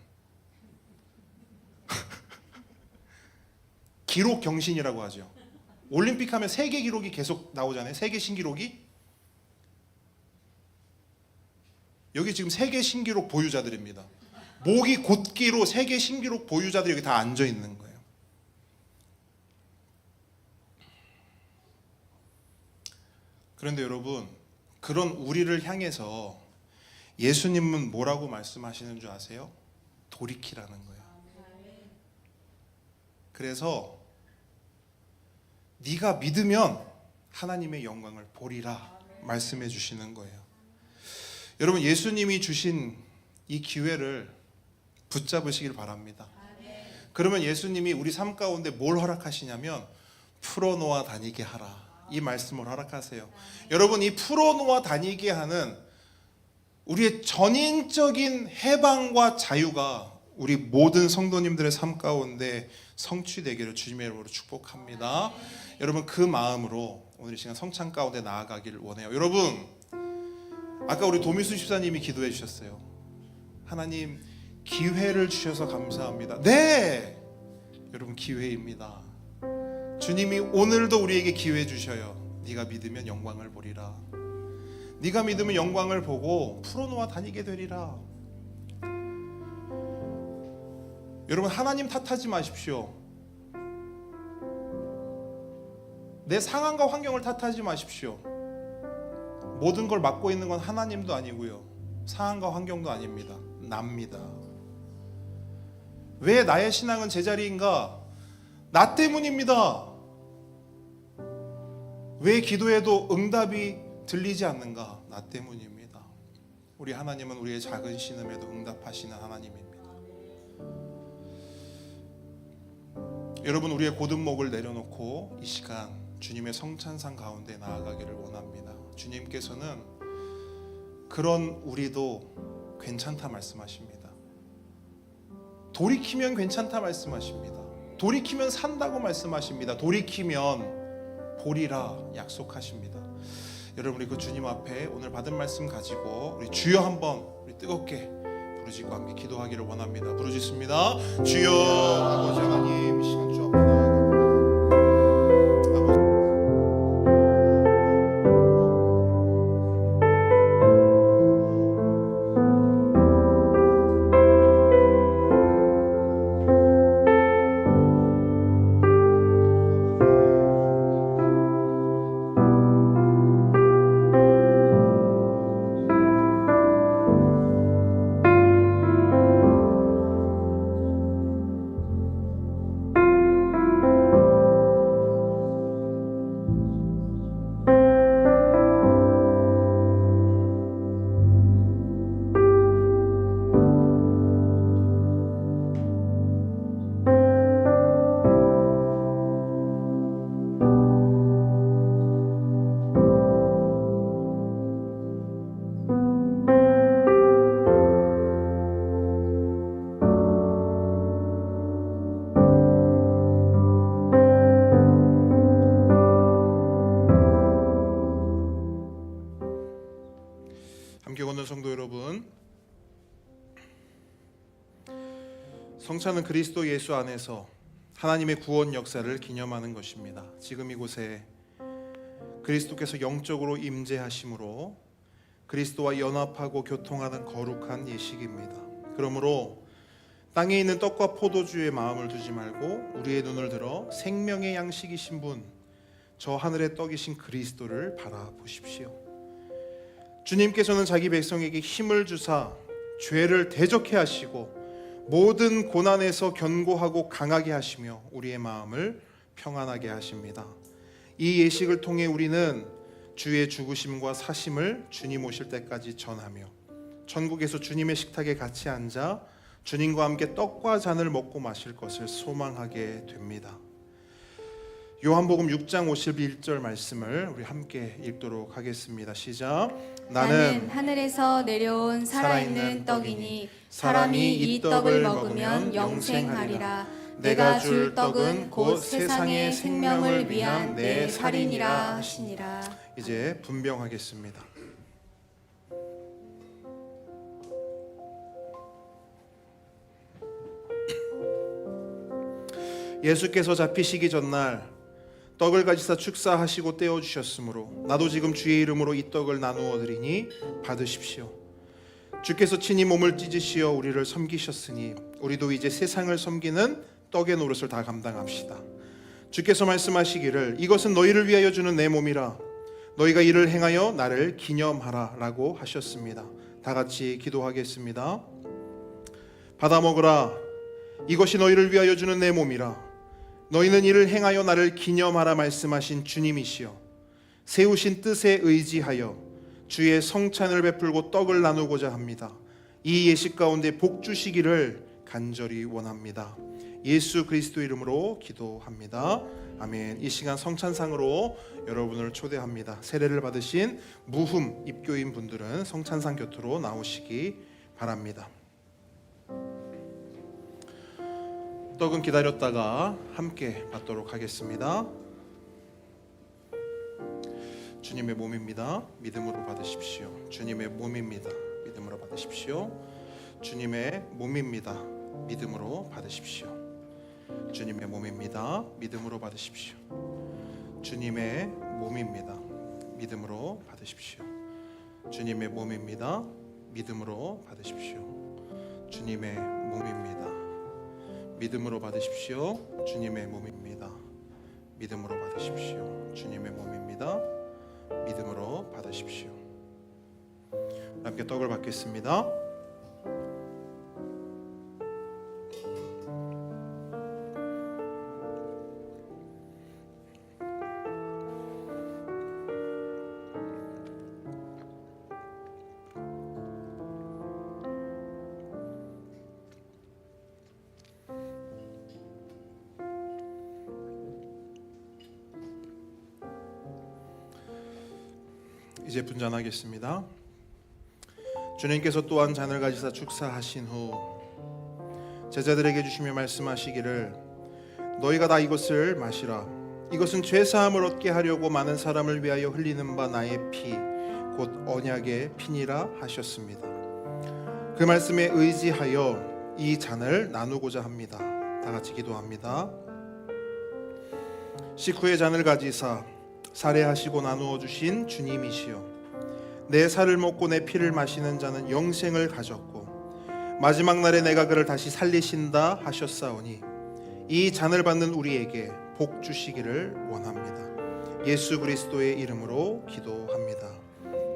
기록 경신이라고 하죠. 올림픽 하면 세계 기록이 계속 나오잖아요. 세계 신기록이. 여기 지금 세계 신기록 보유자들입니다. 목이 곧기로 세계 신기록 보유자들이 여기 다 앉아 있는 거예요. 그런데 여러분, 그런 우리를 향해서 예수님은 뭐라고 말씀하시는 줄 아세요? 돌이키라는 거예요. 그래서 네가 믿으면 하나님의 영광을 보리라 말씀해 주시는 거예요. 여러분 예수님이 주신 이 기회를 붙잡으시길 바랍니다. 그러면 예수님이 우리 삶 가운데 뭘 허락하시냐면 풀어놓아 다니게 하라, 이 말씀을 허락하세요. 여러분 이 풀어놓아 다니게 하는 우리의 전인적인 해방과 자유가 우리 모든 성도님들의 삶 가운데 성취되기를 주님의 이름으로 축복합니다. 여러분 그 마음으로 오늘 이 시간 성찬 가운데 나아가기를 원해요. 여러분 아까 우리 도미수 집사님이 기도해 주셨어요. 하나님 기회를 주셔서 감사합니다. 네, 여러분 기회입니다. 주님이 오늘도 우리에게 기회 주셔요. 네가 믿으면 영광을 보리라. 네가 믿으면 영광을 보고 풀어놓아 다니게 되리라. 여러분 하나님 탓하지 마십시오. 내 상황과 환경을 탓하지 마십시오. 모든 걸 막고 있는 건 하나님도 아니고요, 상황과 환경도 아닙니다. 납니다. 왜 나의 신앙은 제자리인가? 나 때문입니다. 왜 기도해도 응답이 들리지 않는가? 나 때문입니다. 우리 하나님은 우리의 작은 신음에도 응답하시는 하나님입니다. 여러분, 우리의 고든목을 내려놓고 이 시간 주님의 성찬상 가운데 나아가기를 원합니다. 주님께서는 그런 우리도 괜찮다 말씀하십니다. 돌이키면 괜찮다 말씀하십니다. 돌이키면 산다고 말씀하십니다. 돌이키면 보리라 약속하십니다. 여러분, 우리 그 주님 앞에 오늘 받은 말씀 가지고 우리 주여 한번 우리 뜨겁게 부르짖고 함께 기도하기를 원합니다. 부르짖습니다. 주여. 아버지 하나님, 이 시간 주 앞에 나아갑니다. 아버지, 함께 걷는 성도 여러분, 성찬은 그리스도 예수 안에서 하나님의 구원 역사를 기념하는 것입니다. 지금 이곳에 그리스도께서 영적으로 임재하심으로 그리스도와 연합하고 교통하는 거룩한 예식입니다. 그러므로 땅에 있는 떡과 포도주에 마음을 두지 말고 우리의 눈을 들어 생명의 양식이신 분, 저 하늘의 떡이신 그리스도를 바라보십시오. 주님께서는 자기 백성에게 힘을 주사 죄를 대적해 하시고 모든 고난에서 견고하고 강하게 하시며 우리의 마음을 평안하게 하십니다. 이 예식을 통해 우리는 주의 죽으심과 사심을 주님 오실 때까지 전하며 천국에서 주님의 식탁에 같이 앉아 주님과 함께 떡과 잔을 먹고 마실 것을 소망하게 됩니다. 요한복음 6장 51절 말씀을 우리 함께 읽도록 하겠습니다. 시작. 나는 하늘에서 내려온 살아있는 떡이니 사람이 이 떡을 먹으면 영생하리라. 내가 줄 떡은 곧 세상의 생명을 위한 내 살이니라 하시니라. 이제 분병하겠습니다. 예수께서 잡히시기 전날 떡을 가지사 축사하시고 떼어 주셨으므로 나도 지금 주의 이름으로 이 떡을 나누어 드리니 받으십시오. 주께서 친히 몸을 찢으시어 우리를 섬기셨으니 우리도 이제 세상을 섬기는 떡의 노릇을 다 감당합시다. 주께서 말씀하시기를 이것은 너희를 위하여 주는 내 몸이라. 너희가 이를 행하여 나를 기념하라 라고 하셨습니다. 다 같이 기도하겠습니다. 받아 먹으라. 이것이 너희를 위하여 주는 내 몸이라. 너희는 이를 행하여 나를 기념하라 말씀하신 주님이시여 세우신 뜻에 의지하여 주의 성찬을 베풀고 떡을 나누고자 합니다. 이 예식 가운데 복 주시기를 간절히 원합니다. 예수 그리스도 이름으로 기도합니다. 아멘. 이 시간 성찬상으로 여러분을 초대합니다. 세례를 받으신 무흠 입교인 분들은 성찬상 곁으로 나오시기 바랍니다. 떡은 기다렸다가 함께 받도록 하겠습니다. 주님의 몸입니다. 믿음으로 받으십시오. 주님의 몸입니다. 믿음으로 받으십시오. 주님의 몸입니다. 믿음으로 받으십시오. 주님의 몸입니다. 믿음으로 받으십시오. 주님의 몸입니다. 믿음으로 받으십시오. 주님의 몸입니다. 믿음으로 받으십시오. 주님의 몸입니다. 믿음으로 받으십시오. 주님의 몸입니다. 믿음으로 받으십시오. 주님의 몸입니다. 믿음으로 받으십시오. 함께 떡을 받겠습니다. 이제 분잔하겠습니다. 주님께서 또한 잔을 가지사 축사하신 후 제자들에게 주시며 말씀하시기를 너희가 다 이것을 마시라. 이것은 죄 사함을 얻게 하려고 많은 사람을 위하여 흘리는 바 나의 피 곧 언약의 피니라 하셨습니다. 그 말씀에 의지하여 이 잔을 나누고자 합니다. 다 같이 기도합니다. 식후에 잔을 가지사 살해하시고 나누어 주신 주님이시여, 내 살을 먹고 내 피를 마시는 자는 영생을 가졌고 마지막 날에 내가 그를 다시 살리신다 하셨사오니 이 잔을 받는 우리에게 복 주시기를 원합니다. 예수 그리스도의 이름으로 기도합니다.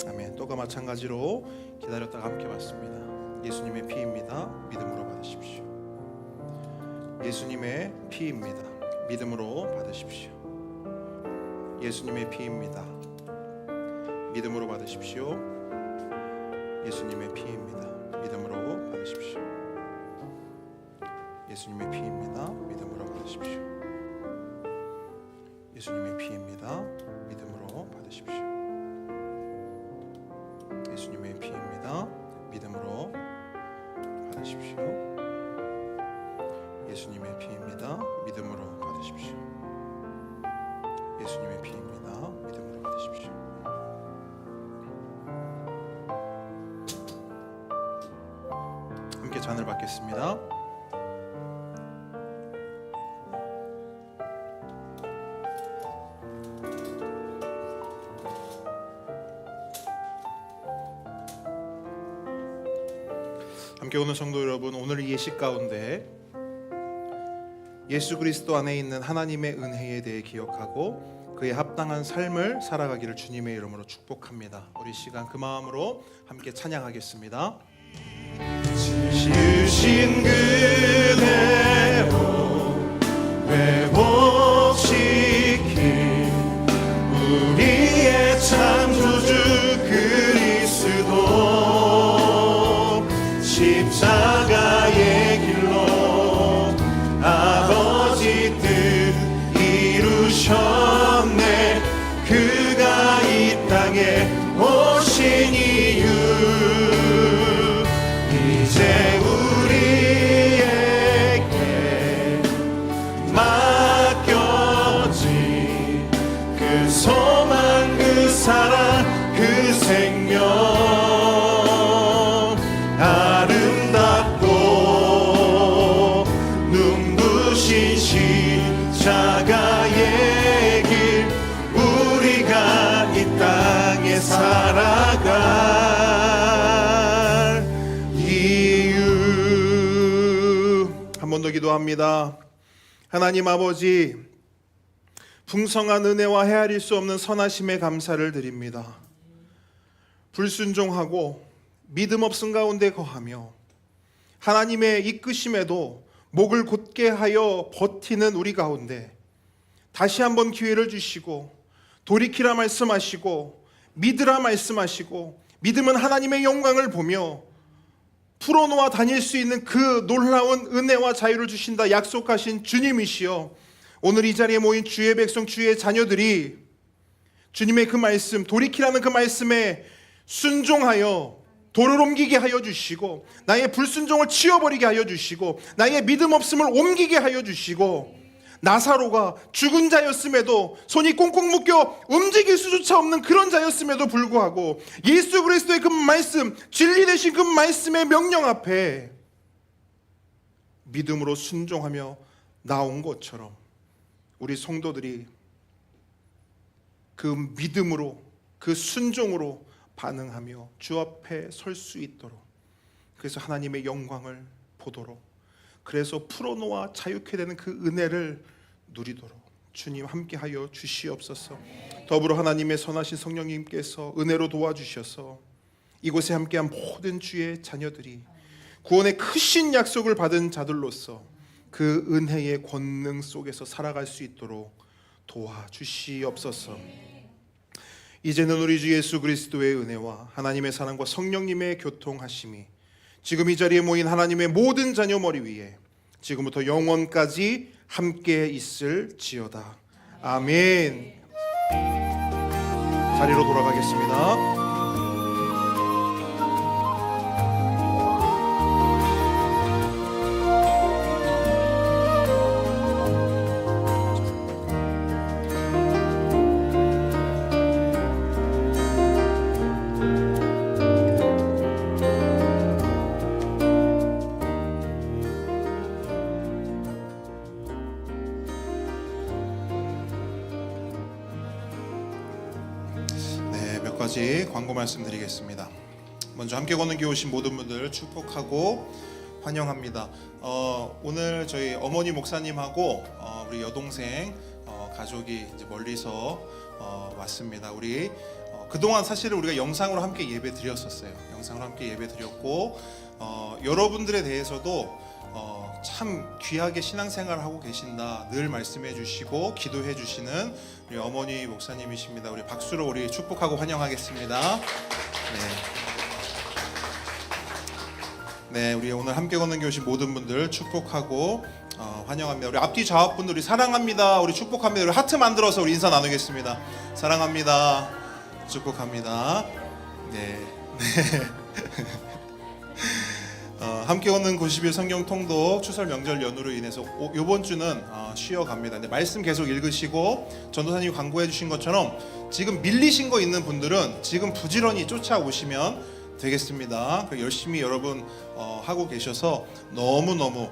아멘. 또가 마찬가지로 기다렸다가 함께 받습니다. 예수님의 피입니다. 믿음으로 받으십시오. 예수님의 피입니다. 믿음으로 받으십시오. 예수님의 피입니다. 믿음으로 받으십시오. 예수님의 피입니다. 믿음으로 받으십시오. 예수님의 피입니다. 믿음으로 받으십시오. 예수님의 피입니다. 믿음으로 받으십시오. 예수님의 피입니다. 믿음으로 받으십시오. 예수님의 피입니다. 믿음으로 받으십시오. 예수님의 피입니다. 믿음으로 받으십시오. 함께 잔을 받겠습니다. 함께 오는 성도 여러분, 오늘 이 예식 가운데 예수 그리스도 안에 있는 하나님의 은혜에 대해 기억하고 그에 합당한 삶을 살아가기를 주님의 이름으로 축복합니다. 우리 시간 그 마음으로 함께 찬양하겠습니다. 주신 그대로 회복시킨 우리의 창조주 그리스도 십자가의 길로 아버지 뜻 이루셨네. 그가 이 땅에 오신 이유 이제 우리에게 맡겨진 그 소망 그 사랑 그 생명 아름답고 눈부신 십자가의 길 우리가 이 땅에 살아갈 이유. 한 번 더 기도합니다. 하나님 아버지, 풍성한 은혜와 헤아릴 수 없는 선하심에 감사를 드립니다. 불순종하고 믿음 없음 가운데 거하며 하나님의 이끄심에도 목을 곧게 하여 버티는 우리 가운데 다시 한번 기회를 주시고 돌이키라 말씀하시고 믿으라 말씀하시고 믿음은 하나님의 영광을 보며 풀어놓아 다닐 수 있는 그 놀라운 은혜와 자유를 주신다 약속하신 주님이시여, 오늘 이 자리에 모인 주의 백성 주의 자녀들이 주님의 그 말씀, 돌이키라는 그 말씀에 순종하여 도를 옮기게 하여 주시고 나의 불순종을 치워버리게 하여 주시고 나의 믿음 없음을 옮기게 하여 주시고, 나사로가 죽은 자였음에도 손이 꽁꽁 묶여 움직일 수조차 없는 그런 자였음에도 불구하고 예수 그리스도의 그 말씀, 진리 되신 그 말씀의 명령 앞에 믿음으로 순종하며 나온 것처럼 우리 성도들이 그 믿음으로 그 순종으로 반응하며 주 앞에 설 수 있도록, 그래서 하나님의 영광을 보도록, 그래서 풀어놓아 자유케 되는 그 은혜를 누리도록 주님 함께하여 주시옵소서. 더불어 하나님의 선하신 성령님께서 은혜로 도와주셔서 이곳에 함께한 모든 주의 자녀들이 구원의 크신 약속을 받은 자들로서 그 은혜의 권능 속에서 살아갈 수 있도록 도와주시옵소서. 이제는 우리 주 예수 그리스도의 은혜와 하나님의 사랑과 성령님의 교통하심이 지금 이 자리에 모인 하나님의 모든 자녀 머리 위에 지금부터 영원까지 함께 있을지어다. 아멘. 자리로 돌아가겠습니다. 네, 몇 가지 광고 말씀드리겠습니다. 먼저 함께 걷는 길 오신 모든 분들 축복하고 환영합니다. 오늘 저희 어머니 목사님하고 우리 여동생 가족이 이제 멀리서 왔습니다. 우리 그동안 사실은 우리가 영상으로 함께 예배 드렸었어요. 영상으로 함께 예배 드렸고 여러분들에 대해서도 참 귀하게 신앙생활을 하고 계신다 늘 말씀해 주시고 기도해 주시는 우리 어머니 목사님이십니다. 우리 박수로 우리 축복하고 환영하겠습니다. 네, 우리 오늘 함께 걷는 길 오신 모든 분들 축복하고 환영합니다. 우리 앞뒤 좌우 분들 우리 사랑합니다. 우리 축복합니다. 우리 하트 만들어서 우리 인사 나누겠습니다. 사랑합니다. 축복합니다. 네. 함께 걷는 90일 성경 통독 추설 명절 연휴로 인해서 이번 주는 쉬어갑니다. 근데 말씀 계속 읽으시고 전도사님이 광고해 주신 것처럼 지금 밀리신 거 있는 분들은 지금 부지런히 쫓아오시면 되겠습니다. 열심히 여러분 하고 계셔서 너무너무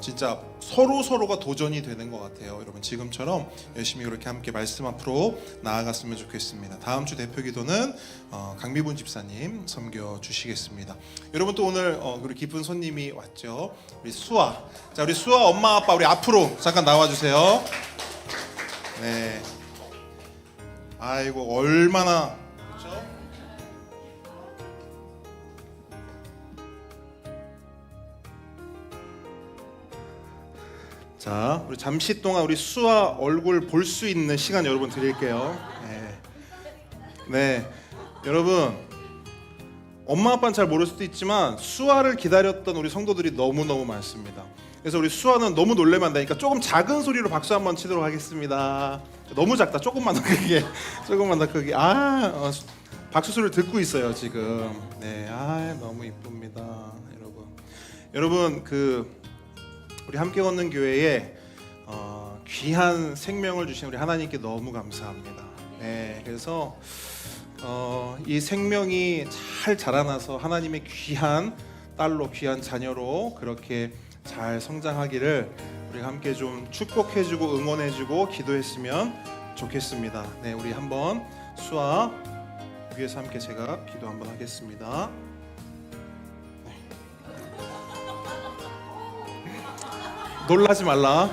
진짜 서로가 도전이 되는 것 같아요. 여러분 지금처럼 열심히 이렇게 함께 말씀 앞으로 나아갔으면 좋겠습니다. 다음 주 대표 기도는 강미분 집사님 섬겨 주시겠습니다. 여러분 또 오늘 우리 기쁜 손님이 왔죠. 우리 수아. 자, 우리 수아 엄마 아빠 우리 앞으로 잠깐 나와 주세요. 네. 아이고 얼마나 그렇죠? 자, 우리 잠시 동안 우리 수아 얼굴 볼 수 있는 시간 여러분 드릴게요. 네, 여러분 엄마 아빠는 잘 모를 수도 있지만 수아를 기다렸던 우리 성도들이 너무너무 많습니다. 그래서 우리 수아는 너무 놀래면 안 되니까 조금 작은 소리로 박수 한번 치도록 하겠습니다. 너무 작다. 조금만 더 크게. 조금만 더 크게. 박수 소리를 듣고 있어요 지금. 네, 너무 이쁩니다, 여러분. 여러분 우리 함께 걷는 교회에 귀한 생명을 주신 우리 하나님께 너무 감사합니다. 네, 그래서 이 생명이 잘 자라나서 하나님의 귀한 딸로 귀한 자녀로 그렇게 잘 성장하기를 우리가 함께 좀 축복해주고 응원해주고 기도했으면 좋겠습니다. 네, 우리 한번 수아 위에서 함께 제가 기도 한번 하겠습니다. 놀라지 말라.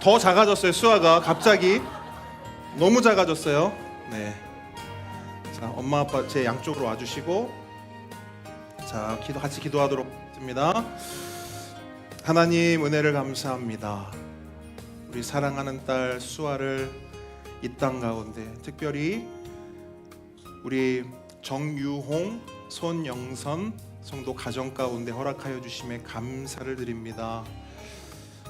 더 작아졌어요. 수아가 갑자기 너무 작아졌어요. 네. 자, 엄마 아빠 제 양쪽으로 와주시고 자, 같이 기도하도록 하겠습니다. 하나님 은혜를 감사합니다. 우리 사랑하는 딸 수아를 이 땅 가운데 특별히 우리 정유홍, 손영선 성도 가정 가운데 허락하여 주심에 감사를 드립니다.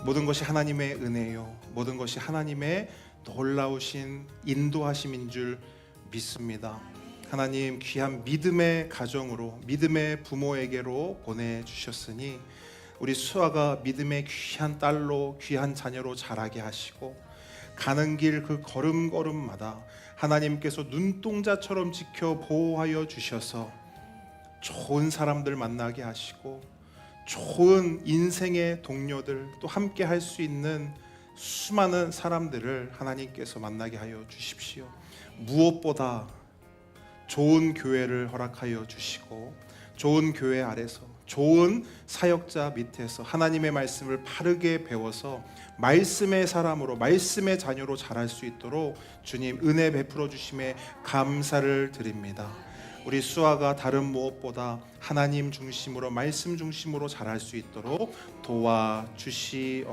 모든 것이 하나님의 은혜요, 모든 것이 하나님의 놀라우신 인도하심인 줄 믿습니다. 하나님 귀한 믿음의 가정으로 믿음의 부모에게로 보내주셨으니 우리 수아가 믿음의 귀한 딸로 귀한 자녀로 자라게 하시고 가는 길 그 걸음걸음마다 하나님께서 눈동자처럼 지켜 보호하여 주셔서 좋은 사람들 만나게 하시고 좋은 인생의 동료들 또 함께 할 수 있는 수많은 사람들을 하나님께서 만나게 하여 주십시오. 무엇보다 좋은 교회를 허락하여 주시고 좋은 교회 아래서 좋은 사역자 밑에서 하나님의 말씀을 바르게 배워서 말씀의 사람으로 말씀의 자녀로 자랄 수 있도록 주님 은혜 베풀어 주심에 감사를 드립니다. 우리 수아가 다른 무엇보다 하나님 중심으로 말씀 중심으로 자랄 수 있도록 도와주시옵소서.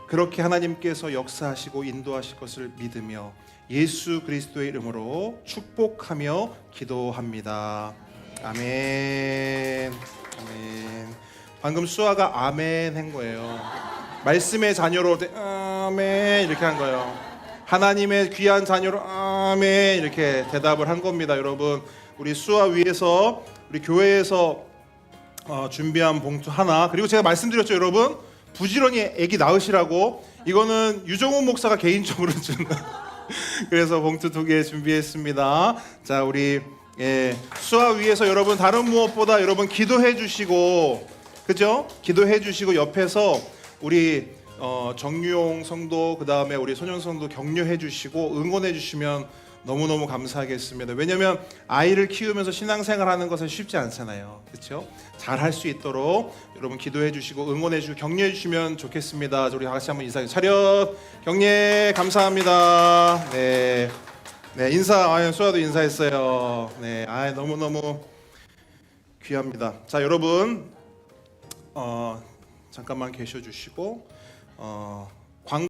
그렇게 하나님께서 역사하시고 인도하실 것을 믿으며 예수 그리스도의 이름으로 축복하며 기도합니다. 아멘. 아멘. 방금 수아가 아멘 한 거예요. 말씀의 자녀로 아멘 이렇게 한 거예요. 하나님의 귀한 자녀로 아멘 이렇게 대답을 한 겁니다. 여러분 우리 수아 위에서 우리 교회에서 준비한 봉투 하나, 그리고 제가 말씀드렸죠 여러분, 부지런히 아기 낳으시라고. 이거는 유정훈 목사가 개인적으로 주는 그래서 봉투 2개 준비했습니다. 자 우리 수아 위에서 여러분 다른 무엇보다 여러분 기도해 주시고, 그죠? 기도해 주시고 옆에서 우리 정유용 성도, 그 다음에 우리 소년 성도 격려해 주시고 응원해 주시면 너무너무 감사하겠습니다. 왜냐하면 아이를 키우면서 신앙생활하는 것은 쉽지 않잖아요, 그렇죠? 잘 할 수 있도록 여러분 기도해 주시고 응원해 주시고 격려해 주시면 좋겠습니다. 우리 다 같이 한번 인사해. 차렷 격려 감사합니다. 네, 인사. 수아도 인사했어요. 네, 너무너무 귀합니다. 자 여러분 잠깐만 계셔 주시고